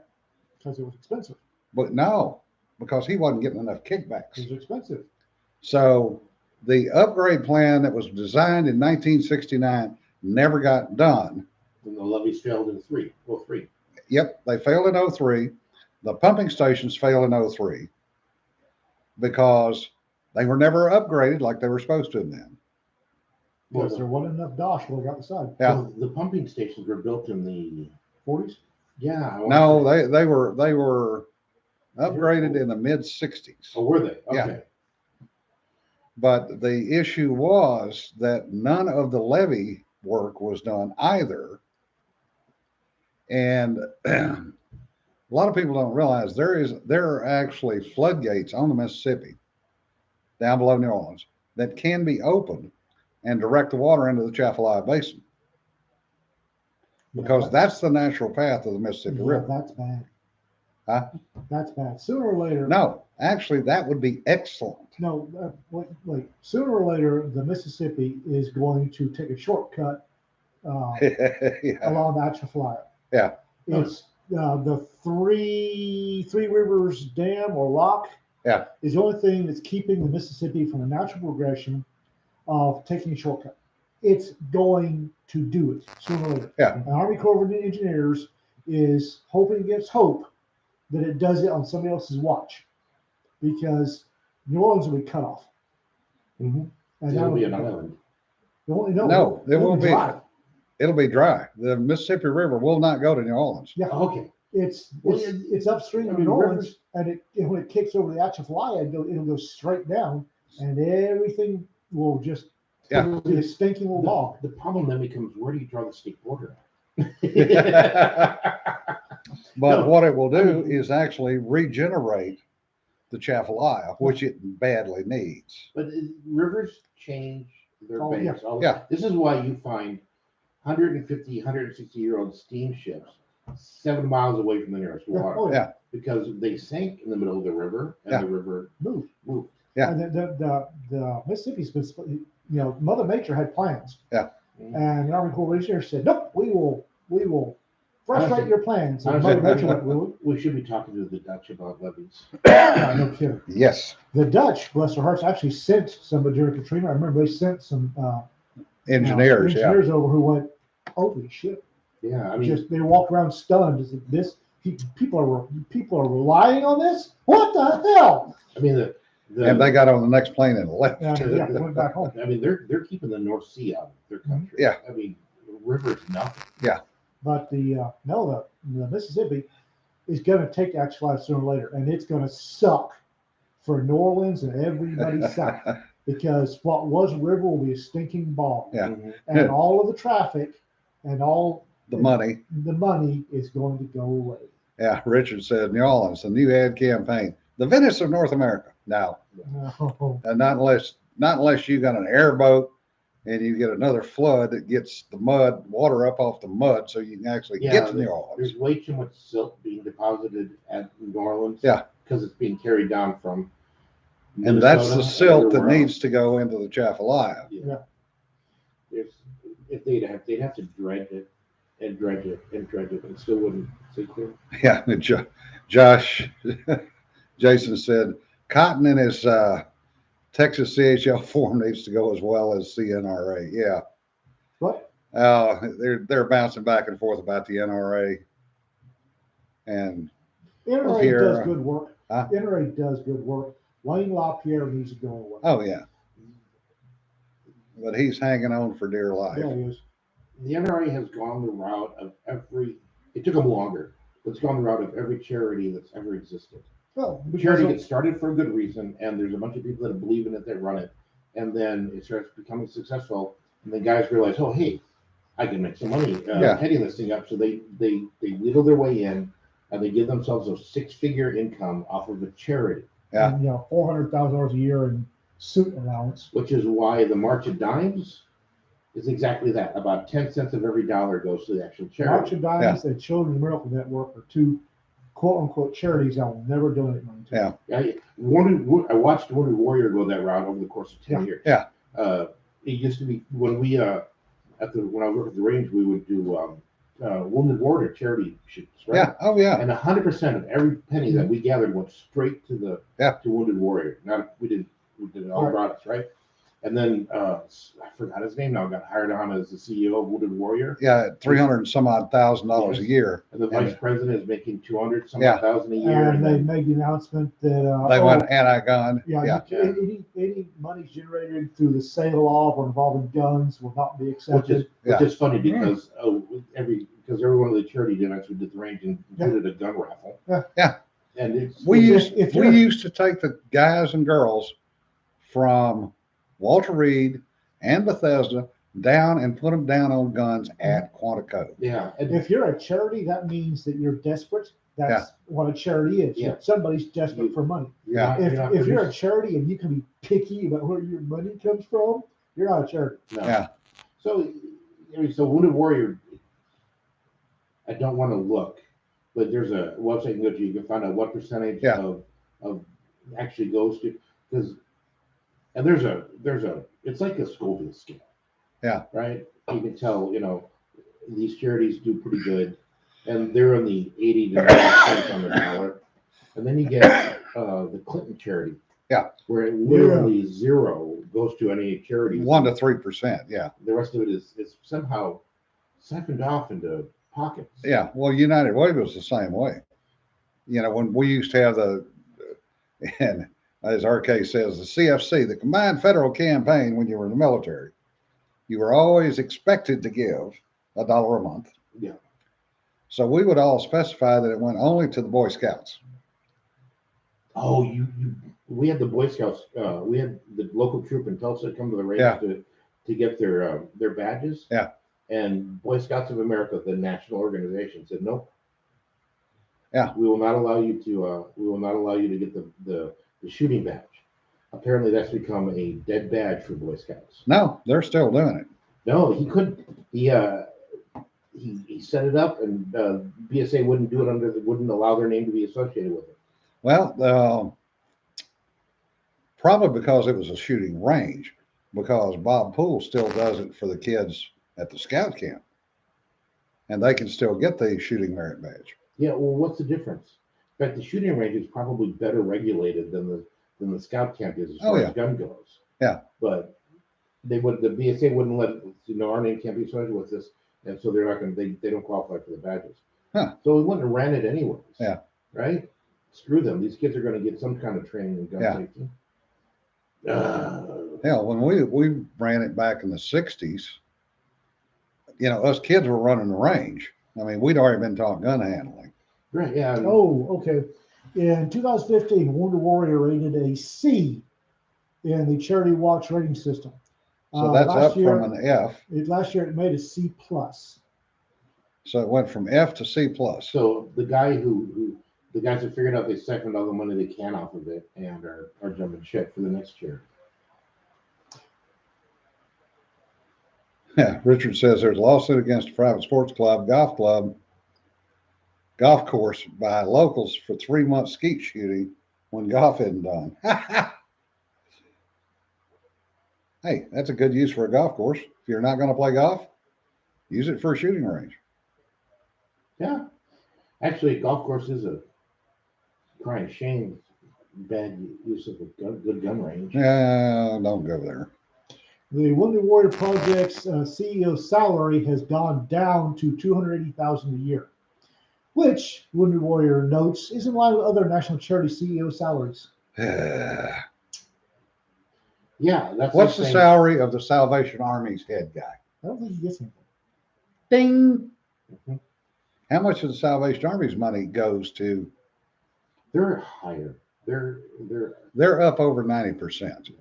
because it was expensive. But no, because he wasn't getting enough kickbacks. It was expensive. So the upgrade plan that was designed in 1969 never got done. And the levees failed in three. Yep, they failed in 03. The pumping stations failed in 03 because they were never upgraded like they were supposed to have been. Because there wasn't enough dosh going out the side. Yeah. So the pumping stations were built in the 40s? Yeah. No, they were upgraded in the mid 60s. Oh, were they? Okay. Yeah. But the issue was that none of the levee work was done either. And a lot of people don't realize there are actually floodgates on the Mississippi down below New Orleans that can be opened and direct the water into the Chaffalaya Basin. Because that's the natural path of the Mississippi River. That's bad. Huh? That's bad. Sooner or later. No, actually, that would be excellent. No, wait. Sooner or later, the Mississippi is going to take a shortcut Yeah. along the Atchafalaya. Yeah. It's the Three Rivers Dam or lock. Yeah. Is the only thing that's keeping the Mississippi from a natural progression of taking a shortcut. It's going to do it sooner or later. Yeah. And Army Corps of Engineers is hoping against hope that it does it on somebody else's watch, because New Orleans will be cut off. Mhm. And It'll be that'll- an island. No, No, it it'll won't be. dry. It'll be dry. The Mississippi River will not go to New Orleans. Yeah. Okay. It's upstream I of mean, New Orleans, and when it kicks over the Atchafalaya, it'll go straight down, and everything will just Yeah. be a stinking little bog. The problem then becomes, where do you draw the state border? But No, what it will I do mean- is actually regenerate the Atchafalaya, which it badly needs. But rivers change their Oh, yeah. banks. Yeah. This is why you find 150, 160-year-old steamships 7 miles away from the nearest Yeah, water. oh, Yeah. Because they sank in the middle of the river, and Yeah. the river Move. moved. Yeah. And the Mississippi's been, Mother Nature had plans, Yeah. and the Army Corps of Engineers said, nope, we will frustrate Honestly- your plans. And honestly, Mother Nature went, really? We should be talking to the Dutch about levees. Yeah, no kidding. Yes. The Dutch, bless their hearts, actually sent somebody during Katrina. I remember they sent some Engineers. Yeah. engineers over who went, holy shit! Yeah, I mean, Just they walked around stunned. Is it this? People are relying on this? What the hell? I mean the And they got on the next plane and left. Yeah, they went back home. I mean, they're keeping the North Sea out of their country. Yeah. I mean, the river's nothing. But the Mississippi is going to take Action Life sooner or later, and it's going to suck for New Orleans and everybody south, because what was a river will be a stinking bog, Yeah. Mhm. and all of the traffic and all The money. the money is going to go away. Yeah. Richard said, New Orleans, the new ad campaign, the Venice of North America. No, No. not unless you got an airboat and you get another flood that gets the water up off the mud, so you can actually Yeah, get to New Orleans. There's way too much silt being deposited at New Orleans. Yeah. Because it's being carried down from. And that's Minnesota the and silt that everywhere needs else. to go into the Atchafalaya. Yeah. If they'd have to dredge it and dredge it and dredge it, and it still wouldn't sink there. Yeah, Josh, Jason said, cotton in his Texas CHL form needs to go as well as CNRA. Yeah, What? they're bouncing back and forth about the NRA. And NRA Here, does good work. huh? NRA does good work. Wayne LaPierre needs to go away. oh yeah, but he's hanging on for dear life. Yeah, he is. The NRA has gone the route of it took them longer, but it's gone the route of every charity that's ever existed. Well, The because charity of- gets started for a good reason, and there's a bunch of people that believe in it that run it, and then it starts becoming successful, and the guys realize, oh, hey, I can make some money Yeah. heading this thing up. So they wheedle their way in, and they give themselves a six-figure income off of a charity, Yeah. and, $400,000 a year in suit allowance. which is why the March of Dimes is exactly that. About 10 cents of every dollar goes to the actual charity. March of Dimes and Children's Miracle Network are two quote unquote charities I will never donate money to. Yeah. I watched Wounded Warrior go that route over the course of 10 years. Yeah. It used to be when we when I was working at the range, we would do Wounded Warrior charity shoots, right? Yeah. Oh yeah. And 100% of every penny that we gathered went straight to Yeah. to Wounded Warrior. We did all Right. products, right? And then I forgot his name now. Got hired on as the CEO of Wounded Warrior, Yeah. $300 and some odd $1,000 a year. and the vice president is making 200 some Yeah. thousand a year. And they then- made the announcement that They went anti-gun. yeah, Yeah. any money generated through the sale of or involving guns will not be which accepted. is funny because every one of the charity events we did at the range included a gun raffle. Yeah. Yeah. And it's We if you're- used to take the guys and girls from Walter Reed and Bethesda down and put them down on guns at Quantico. yeah, and If you're a charity, that means that you're desperate. That's what a charity is. Yeah. Somebody's desperate for money. you're Yeah. not- If, you're not if you're a producing- charity and you can be picky about where your money comes from, you're not a charity. no. Yeah. So Wounded Warrior, I don't want to look, but there's a website you can go to. You can find out what percentage Yeah. of actually goes to and there's a it's like a Scoville scale. Yeah. Right. You can tell these charities do pretty good, and they're in the 80 to 90 cents on the dollar, and then you get the Clinton charity. Yeah. Where literally zero goes to any charity. 1 to 3%. Yeah. The rest of it is somehow siphoned off into pockets. Yeah, well, United Way was the same way. You know, when we used to have and as RK says, the CFC, the Combined Federal Campaign, when you were in the military, you were always expected to give $1 a month. Yeah. So we would all specify that it went only to the Boy Scouts. Oh, we had the Boy Scouts. We had the local troop in Tulsa come to the range Yeah. to get their badges. Yeah. And Boy Scouts of America, the national organization, said nope. Yeah. We will not allow you to. We will not allow you to get the shooting badge. Apparently, that's become a dead badge for Boy Scouts. No, they're still doing it. No, he couldn't. He set it up, and BSA wouldn't do it wouldn't allow their name to be associated with it. Well, probably because it was a shooting range, because Bob Poole still does it for the kids at the scout camp, and they can still get the shooting merit badge. Yeah, well, what's the difference? In fact, the shooting range is probably better regulated than the scout camp is as far as gun goes. Yeah. But the BSA wouldn't let our name can't be associated with this, and so they're not going. They don't qualify for the badges. Huh. So we wouldn't have ran it anyways. Yeah. Right. Screw them. These kids are going to get some kind of training in gun safety. Hell, when we ran it back in the 60s, us kids were running the range. I mean, we'd already been taught gun handling. Right, yeah. Oh, okay. In 2015, Wounded Warrior rated a C in the Charity Watch rating system. So that's up from an F. Last year, it made a C+. So it went from F to C+. So the guys have figured out they siphoned all the money they can off of it and are jumping ship for the next year. Yeah, Richard says there's a lawsuit against a private sports club, golf course by locals for 3 months skeet shooting when golf isn't done. Hey, that's a good use for a golf course. If you're not going to play golf, use it for a shooting range. Yeah. Actually, golf course is a crying shame. Bad use of a good gun range. Yeah, don't go there. The Wounded Warrior Project's CEO salary has gone down to $280,000 a year, which Wounded Warrior notes is in line with other national charity CEO salaries. Yeah, that's what's the salary of the Salvation Army's head guy? I don't think he gets anything. Ding. Mm-hmm. How much of the Salvation Army's money goes to? They're higher. They're up over 90%.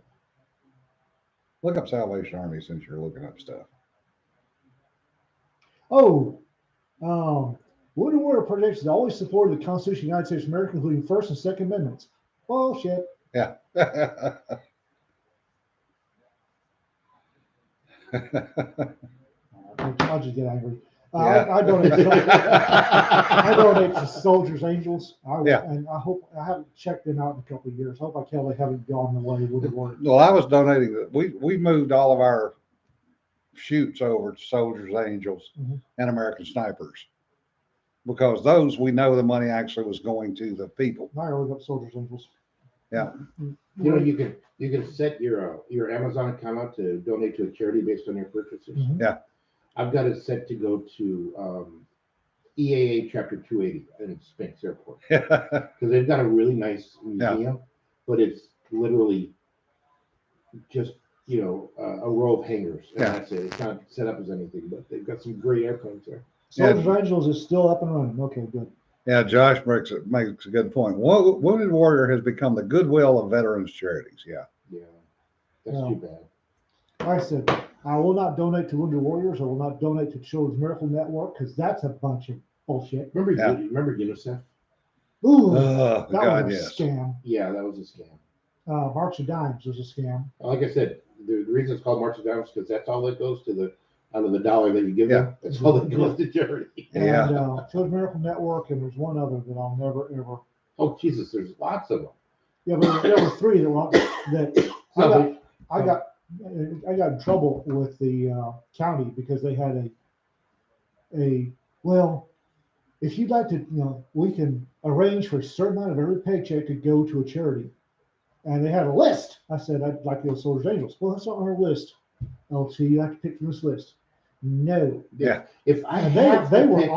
Look up Salvation Army since you're looking up stuff. Wounded Warrior Project has always supported the Constitution of the United States of America, including First and Second Amendments. Bullshit. Yeah. I'll just get angry. Yeah. I donate to Soldiers Angels. And I hope I haven't checked them out in a couple of years. I hope they haven't gone the way with the word. Well, I was donating. We moved all of our shoots over to Soldiers Angels and American Snipers because those we know the money actually was going to the people. I always got Soldiers Angels. Yeah. You can set your Amazon account up to donate to a charity based on your purchases. Yeah. I've got it set to go to EAA Chapter 280 in Spinks Airport because they've got a really nice museum, but it's literally just a row of hangars. And that's it. It's not set up as anything, but they've got some great airplanes there. Soldiers Angels is still up and running. Okay, good. Yeah, Josh makes a good point. Wounded Warrior has become the goodwill of veterans charities. Yeah. Yeah, that's too bad. I said, I will not donate to Wounded Warriors. I will not donate to Children's Miracle Network because that's a bunch of bullshit. Remember UNICEF? Ooh, that was a scam. Yeah, that was a scam. March of Dimes was a scam. Like I said, the reason it's called March of Dimes because that's all that goes to out of the dollar that you give them. That's all that goes to charity. And Children's Miracle Network, and there's one other that I'll never ever. Oh Jesus, there's lots of them. Yeah, but there were three that I got in trouble with the county because they had if you'd like to, we can arrange for a certain amount of every paycheck to go to a charity. And they had a list. I said, I'd like to go to Soldiers Angels. Well, that's not on our list. LT, you have to pick from this list. No. Yeah. If I And have they to were pick-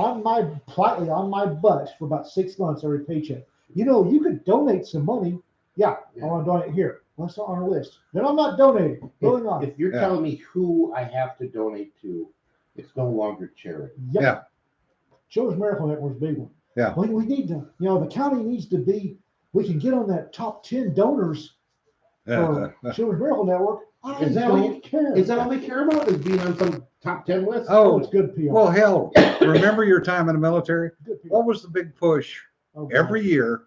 politely on my butt for about 6 months every paycheck. You know, you could donate some money. Yeah, I want to donate here. What's on our list? Then I'm not donating. Going on. if you're Yeah. telling me who I have to donate to, it's no longer charity. Yep. Yeah. Children's Miracle Network's a big one. Yeah. We need to, you know, the county needs to be, we can get on that top 10 donors for Children's Miracle Network. I Is that all don't care. Is that all they care about? Is being on some top 10 list? Oh, Oh, it's good PR. well, hell, remember your time in the military? Good PR. What was the big push Oh, God. every year?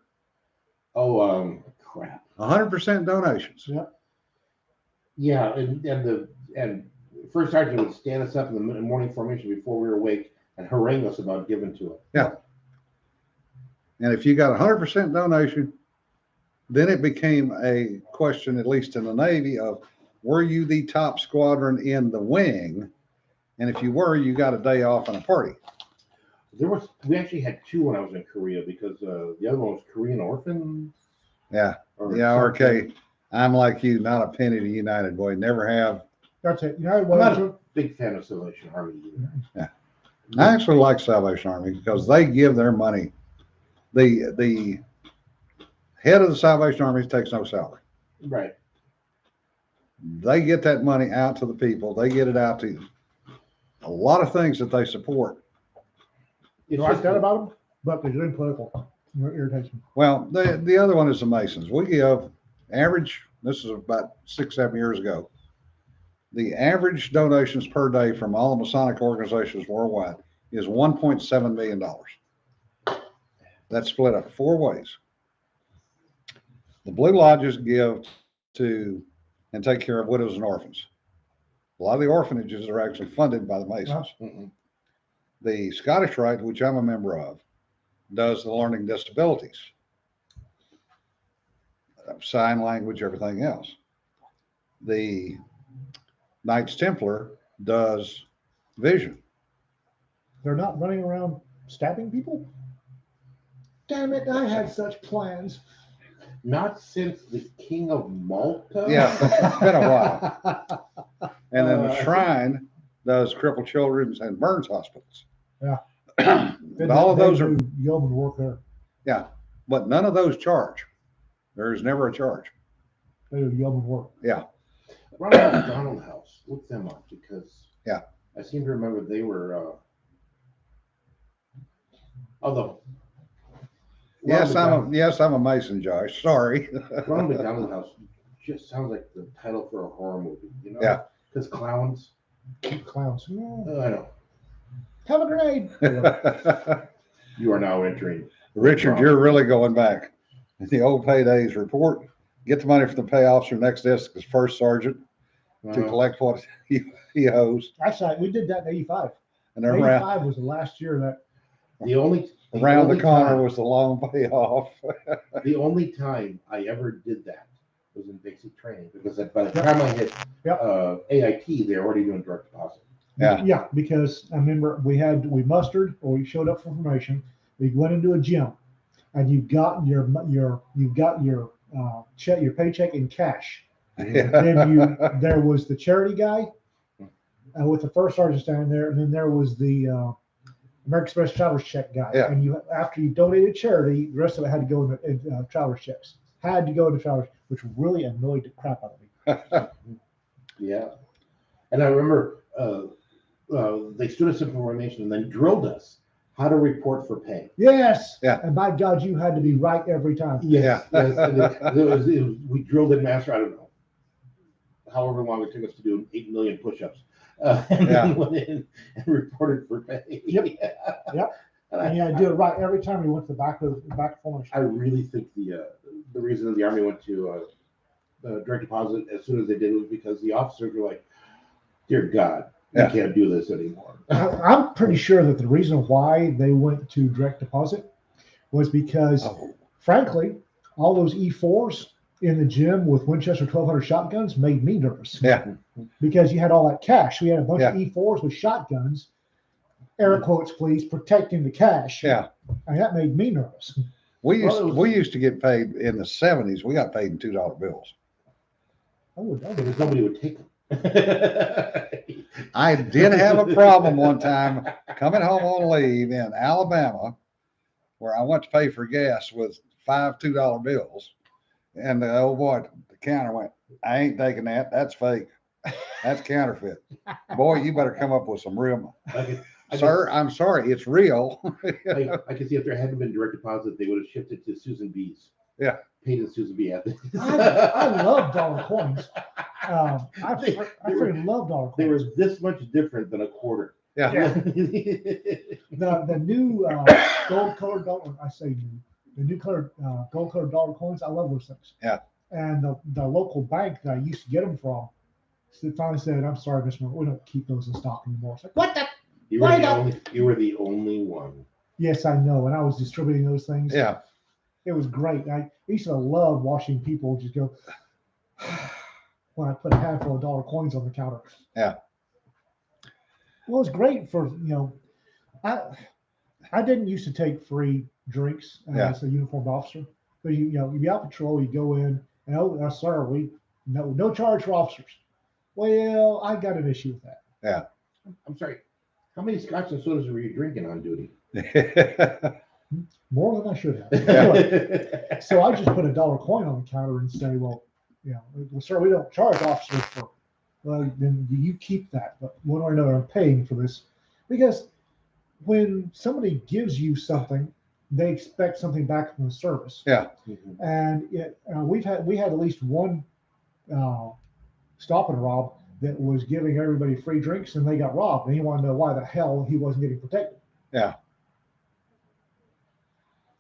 Crap. 100% donations. Yep. Yeah, and first sergeant would stand us up in the morning formation before we were awake and harangue us about giving to it. And if you got 100% donation, then it became a question, at least in the Navy, of were you the top squadron in the wing? And if you were, you got a day off and a party. We actually had two when I was in Korea because the other one was Korean orphans. Yeah. or Yeah, something. RK. I'm like you, not a penny to United, boy. Never have. That's it. You know I'm what? not a big fan of Salvation Army either. I actually like Salvation Army because they give their money. The head of the Salvation Army takes no salary. Right. They get that money out to the people. They get it out to a lot of things that they support. It's You like just that about them? But they're doing political. It irritates me. Well, the other one is the Masons. We give average, this is about 6-7 years ago, the average donations per day from all the Masonic organizations worldwide is $1.7 million. That's split up 4 ways. The Blue Lodges give to and take care of widows and orphans. A lot of the orphanages are actually funded by the Masons. Mm-mm. The Scottish Rite, which I'm a member of, does the learning disabilities, sign language, everything else. The Knights Templar does vision. They're not running around stabbing people? Damn it, I had such plans. Not since the King of Malta. Yeah, it's been a while. And then the Uh, Shrine does crippled children's and burns hospitals. Yeah. But all of those are, yeoman work there. but none of those charge. There is never a charge. They do yeoman work. Yeah. Ronald McDonald House. Look them up because Yeah. I seem to remember they were. Although. Yes, I'm a Mason, Josh. Sorry. Ronald McDonald House just sounds like the title for a horror movie. You know? Yeah. Because clowns. Clowns. I know. Have a grenade. You are now entering. Richard, you're really going back. The old Paydays report. Get the money from the pay officer next desk as first sergeant to collect what he owes. Actually, we did that in 85. And then around 85 was the last year that The only the corner time- was the loan payoff. The only time I ever did that was in basic training because by the time I hit AIT, they were already doing direct deposit. Yeah. Because I remember we mustered or we showed up for formation. We went into a gym, and you got your check, your paycheck in cash. Then there was the charity guy with the first sergeant standing there, and then there was the American Express Travelers check guy. Yeah. And after you donated charity, the rest of it had to go in Travelers checks. Had to go to Travelers, which really annoyed the crap out of me. Yeah, and I remember they stood us in formation and then drilled us how to report for pay. Yes. Yeah. And by God, you had to be right every time. Yes, yes. And we drilled in master. I don't know, however long it took us to do 8 million push-ups, and then went in and reported for pay. Yep. Yeah. And you had to do it right every time we went to the back of formation. I really think the reason that the Army went to direct deposit as soon as they did was because the officers were like, "Dear God, we can't do this anymore." I'm pretty sure that the reason why they went to direct deposit was because, frankly, all those E4s in the gym with Winchester 1200 shotguns made me nervous. Yeah. Because you had all that cash. We had a bunch of Yeah. E4s with shotguns, air quotes, please, protecting the cash. Yeah. And that made me nervous. We used to get paid in the 70s. We got paid in $2 bills. I would. Because nobody would take them. I did have a problem one time coming home on leave in Alabama where I went to pay for gas with 5 $2 bills. And the old boy at the counter went, I ain't taking that. That's fake. That's counterfeit. Boy, you better come up with some real money. Sir, I'm sorry, it's real. I can see if there hadn't been direct deposit, they would have shipped it to Susan B's. Yeah. Paid in Susan B. at I love dollar coins. I freaking love dollar coins. They were this much different than a quarter. Yeah. The new gold colored dollar, I say new, the new colored gold colored dollar coins, I love those things. Yeah. And the local bank that I used to get them from finally said, I'm sorry, Mr. Moore, we don't keep those in stock anymore. It's like, what the? You were the only one. Yes, I know. And I was distributing those things. Yeah. It was great. I used to love watching people just go when I put a handful of dollar coins on the counter. Yeah. Well, it's great for, I didn't used to take free drinks as a uniformed officer. But you be out patrol, you go in, and sir, no charge for officers. Well, I got an issue with that. Yeah. I'm sorry. How many scotch and sodas were you drinking on duty? More than I should have. Anyway, so I just put a dollar coin on the counter and say, well, sir, we don't charge officers for, well, then you keep that. But one way or another, I'm paying for this. Because when somebody gives you something, they expect something back from the service. Yeah. And we had at least one stop and rob that was giving everybody free drinks, and they got robbed, and he wanted to know why the hell he wasn't getting protected. Yeah.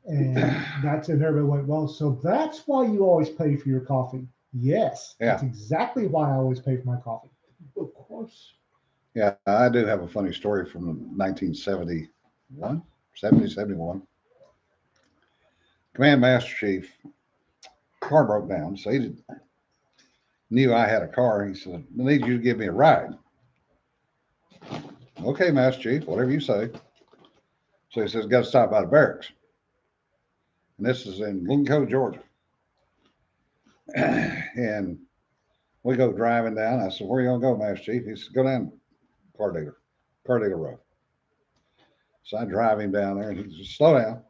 And and everybody went, well, so that's why you always pay for your coffee. Yes. Yeah. That's exactly why I always pay for my coffee. Of course. Yeah, I do have a funny story from 1971, 71. Command Master Chief, car broke down, so he knew I had a car. He said, I need you to give me a ride. Okay, Master Chief, whatever you say. So he says, got to stop by the barracks. And this is in Glencoe, Georgia. And we go driving down. I said, where are you going to go, Master Chief? He said, go down car dealer road. So I drive him down there, and he says, slow down.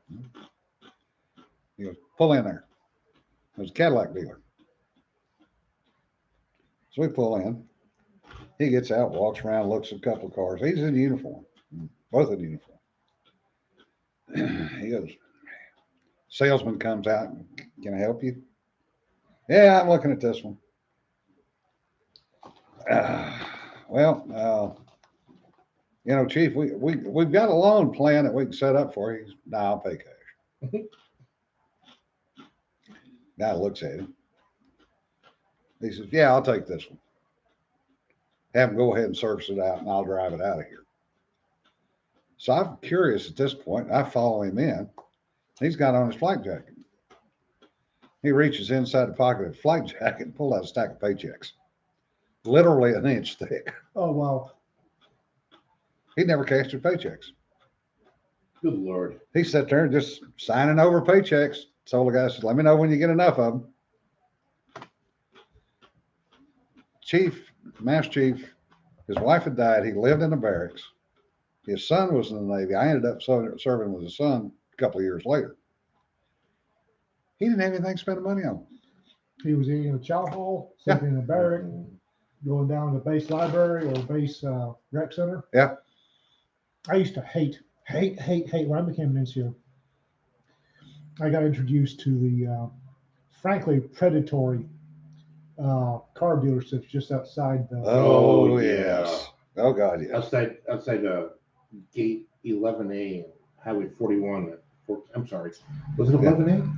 He goes, pull in there. There's a Cadillac dealer. So we pull in. He gets out, walks around, looks at a couple of cars. He's in uniform, both in uniform. He goes, salesman comes out, can I help you? Yeah, I'm looking at this one. Chief, we've got a loan plan that we can set up for you. No, I'll pay cash. Guy looks at him. He says, yeah, I'll take this one. Have him go ahead and service it out, and I'll drive it out of here. So I'm curious at this point. I follow him in. He's got on his flight jacket. He reaches inside the pocket of the flight jacket and pulls out a stack of paychecks. Literally an inch thick. Oh, wow. He never cashed his paychecks. Good Lord. He sat there just signing over paychecks. So the guy said, let me know when you get enough of them. Master Chief, his wife had died. He lived in the barracks. His son was in the Navy. I ended up serving with his son a couple of years later. He didn't have anything to spend the money on. He was eating in the chow hall, sitting in the barrack, going down to the base library or base rec center. Yeah. I used to hate when I became an NCO. I got introduced to the, frankly, predatory car dealerships just outside the. Oh, yes. Oh, God, yes. Outside gate 11A, Highway 41. I'm sorry. Was it 11A?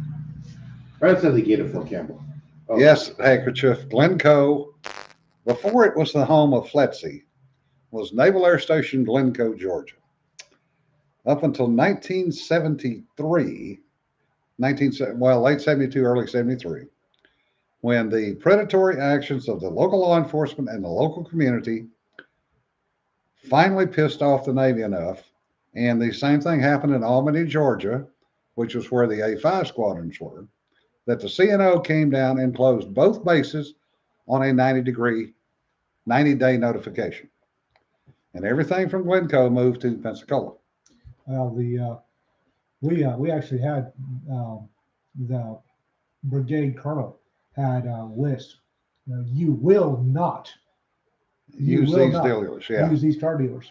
Right outside the gate of Fort Campbell. Oh. Yes, Handkerchief. Glencoe, before it was the home of FLETC, was Naval Air Station Glencoe, Georgia. Up until 1973, late 72, early 73, when the predatory actions of the local law enforcement and the local community finally pissed off the Navy enough. And the same thing happened in Albany, Georgia, which was where the A5 squadrons were, that the CNO came down and closed both bases on a 90-day notification. And everything from Glencoe moved to Pensacola. Well, we actually had the brigade colonel had a list. You will not Use will these not dealers. Yeah. use these car dealers.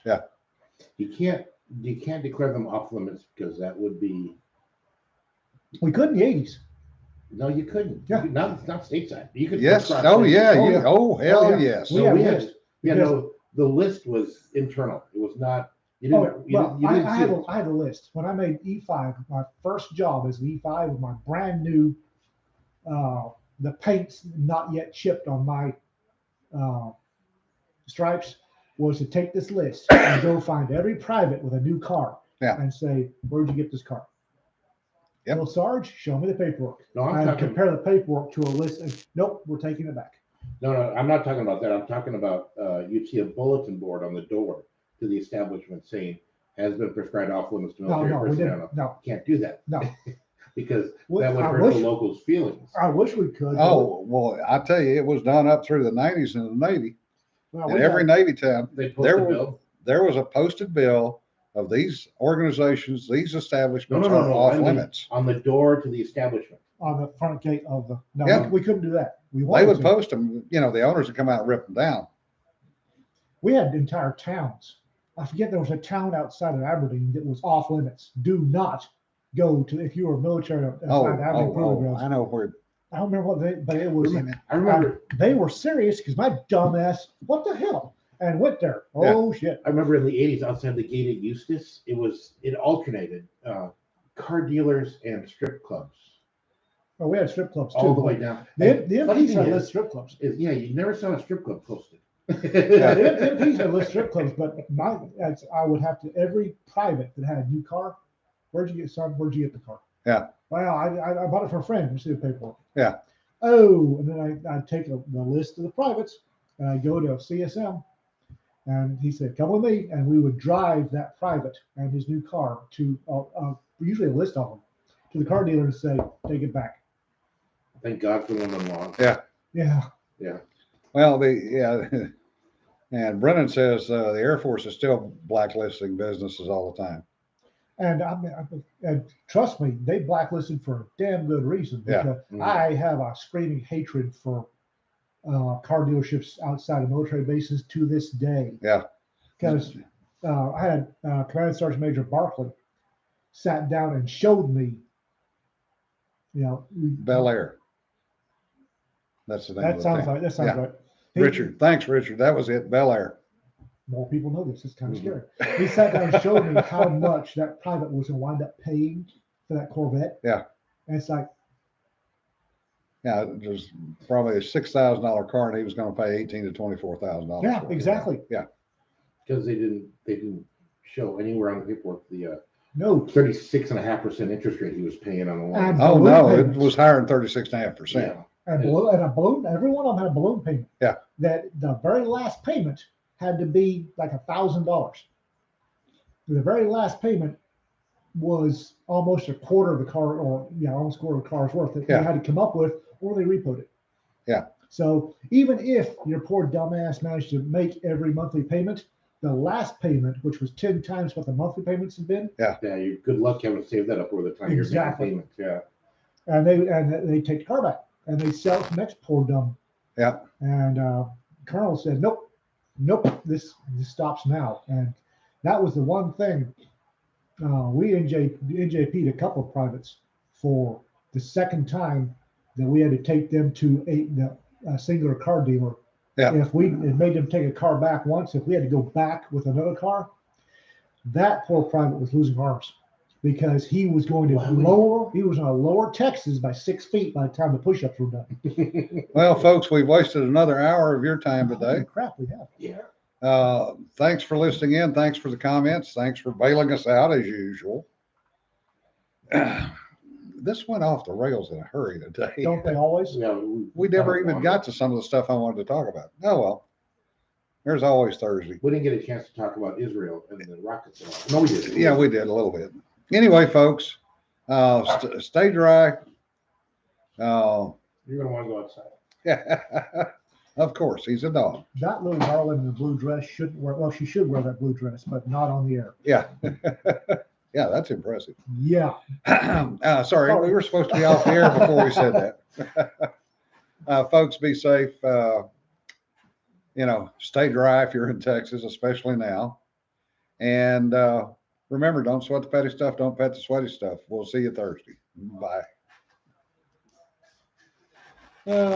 You can't declare them off limits because that would be We could in the 80s. no, you couldn't. Yeah. Not stateside. You could Yes. cross Oh, state. yeah. Oh, You, yeah. oh, hell Oh, yeah. yes. We No, had we a had list. yeah, because- no, the list was internal. It was not. You didn't. Oh, well, you didn't I see had it. I had a list when I made E5. My first job as an E5 with my brand new, the paint's not yet chipped on my stripes, was to take this list and go find every private with a new car. Yeah. And say, where'd you get this car? Yep. Well, Sarge, show me the paperwork. No, I'm And talking. compare the paperwork to a list. And, nope, we're taking it back. No, I'm not talking about that. I'm talking about you'd see a bulletin board on the door to the establishment saying has been prescribed off limits to military We personnel. didn't. No, Can't do that no. because Well, that would I hurt wish- the locals' feelings. I wish we could. Oh, well, I tell you, it was done up through the 90s in the Navy. Well, In we every had- Navy town, They post there a was, bill. there was a posted bill of these organizations, these establishments No, are off I mean, limits. on the door to the establishment. on the front gate of the. No, Yeah. we couldn't do that. We They wanted would to. post them, the owners would come out and rip them down. We had entire towns. I forget there was a town outside of Aberdeen that was off limits. Do not go to if you were military outside Aberdeen Proving Grounds. I know where. I don't remember what they, but it was. I remember. They were serious because my dumbass, what the hell, and went there. Oh shit! I remember in the 80s outside the gate at Eustis, it alternated car dealers and strip clubs Oh, we had strip clubs too. all the way down. The Funny MPs thing had is- list strip clubs. Yeah, you never saw a strip club posted. Yeah, the MPs had list strip clubs, but I would have to every private that had a new car. Where'd you get son? Where'd you get the car? Yeah. Well, I bought it for a friend. You see the paperwork. Yeah. Oh, and then I'd take the list of the privates and I'd go to CSM and he said, come with me. And we would drive that private and his new car to usually a list of them to the car dealer and say, take it back. Thank God for women laws. Yeah. Well, and Brennan says the Air Force is still blacklisting businesses all the time. And and trust me, they blacklisted for a damn good reason. Yeah. Because Mhm. I have a screaming hatred for car dealerships outside of military bases to this day. Yeah. Because I had Command Sergeant Major Barkley sat down and showed me, Bel Air. That's the name of that the sounds town. right. That sounds Yeah. right. He- Richard. Thanks, Richard. That was it. Bel Air. More people know this. It's kind of Mhm. scary. He sat down and showed me how much that private was going to wind up paying for that Corvette. Yeah. And it's like, Yeah, it was probably a $6,000 car, and he was going to pay $18,000 to $24,000. yeah, for it. exactly. Yeah. Because they didn't show anywhere on the paperwork the No. 36.5% interest rate he was paying on the loan. And Oh, balloon no, it payments. was higher than 36.5%. Yeah. And a balloon, every one of them had a balloon payment. Yeah. That the very last payment had to be like $1,000. The very last payment was almost a quarter of the car, or almost a quarter of the car's worth that Yeah. they had to come up with, or they repoed it. Yeah. So even if your poor dumbass managed to make every monthly payment, the last payment, which was 10 times what the monthly payments had been, Yeah, you're good luck having to save that up over the time Exactly. you're making payments. Yeah. and they take the car back and they sell it to the next poor dumb. Yeah. And Colonel said, nope, this stops now. And that was the one thing we NJP'd a couple of privates for the second time that we had to take them to a singular car dealer. Yeah. If we had made them take a car back once, if we had to go back with another car, that poor private was losing arms because he was going to he was going to lower Texas by 6 feet by the time the push-ups were done. Well, folks, we've wasted another hour of your time today. Holy crap, we have. Yeah. Thanks for listening in. Thanks for the comments. Thanks for bailing us out as usual. This went off the rails in a hurry today. Don't they always? Yeah, We never even got to some of the stuff I wanted to talk about. Oh, well, there's always Thursday. We didn't get a chance to talk about Israel and the rockets. No, we didn't. Yeah, we did a little bit. Anyway, folks, stay dry. You're going to want to go outside. Of course, he's a dog. That little darling in the blue dress shouldn't wear, well, she should wear that blue dress, but not on the air. Yeah. Yeah, that's impressive. Yeah. Sorry, we were supposed to be off the air before we said that. Folks, be safe. Stay dry if you're in Texas, especially now. And remember, don't sweat the petty stuff. Don't pet the sweaty stuff. We'll see you Thursday. Bye.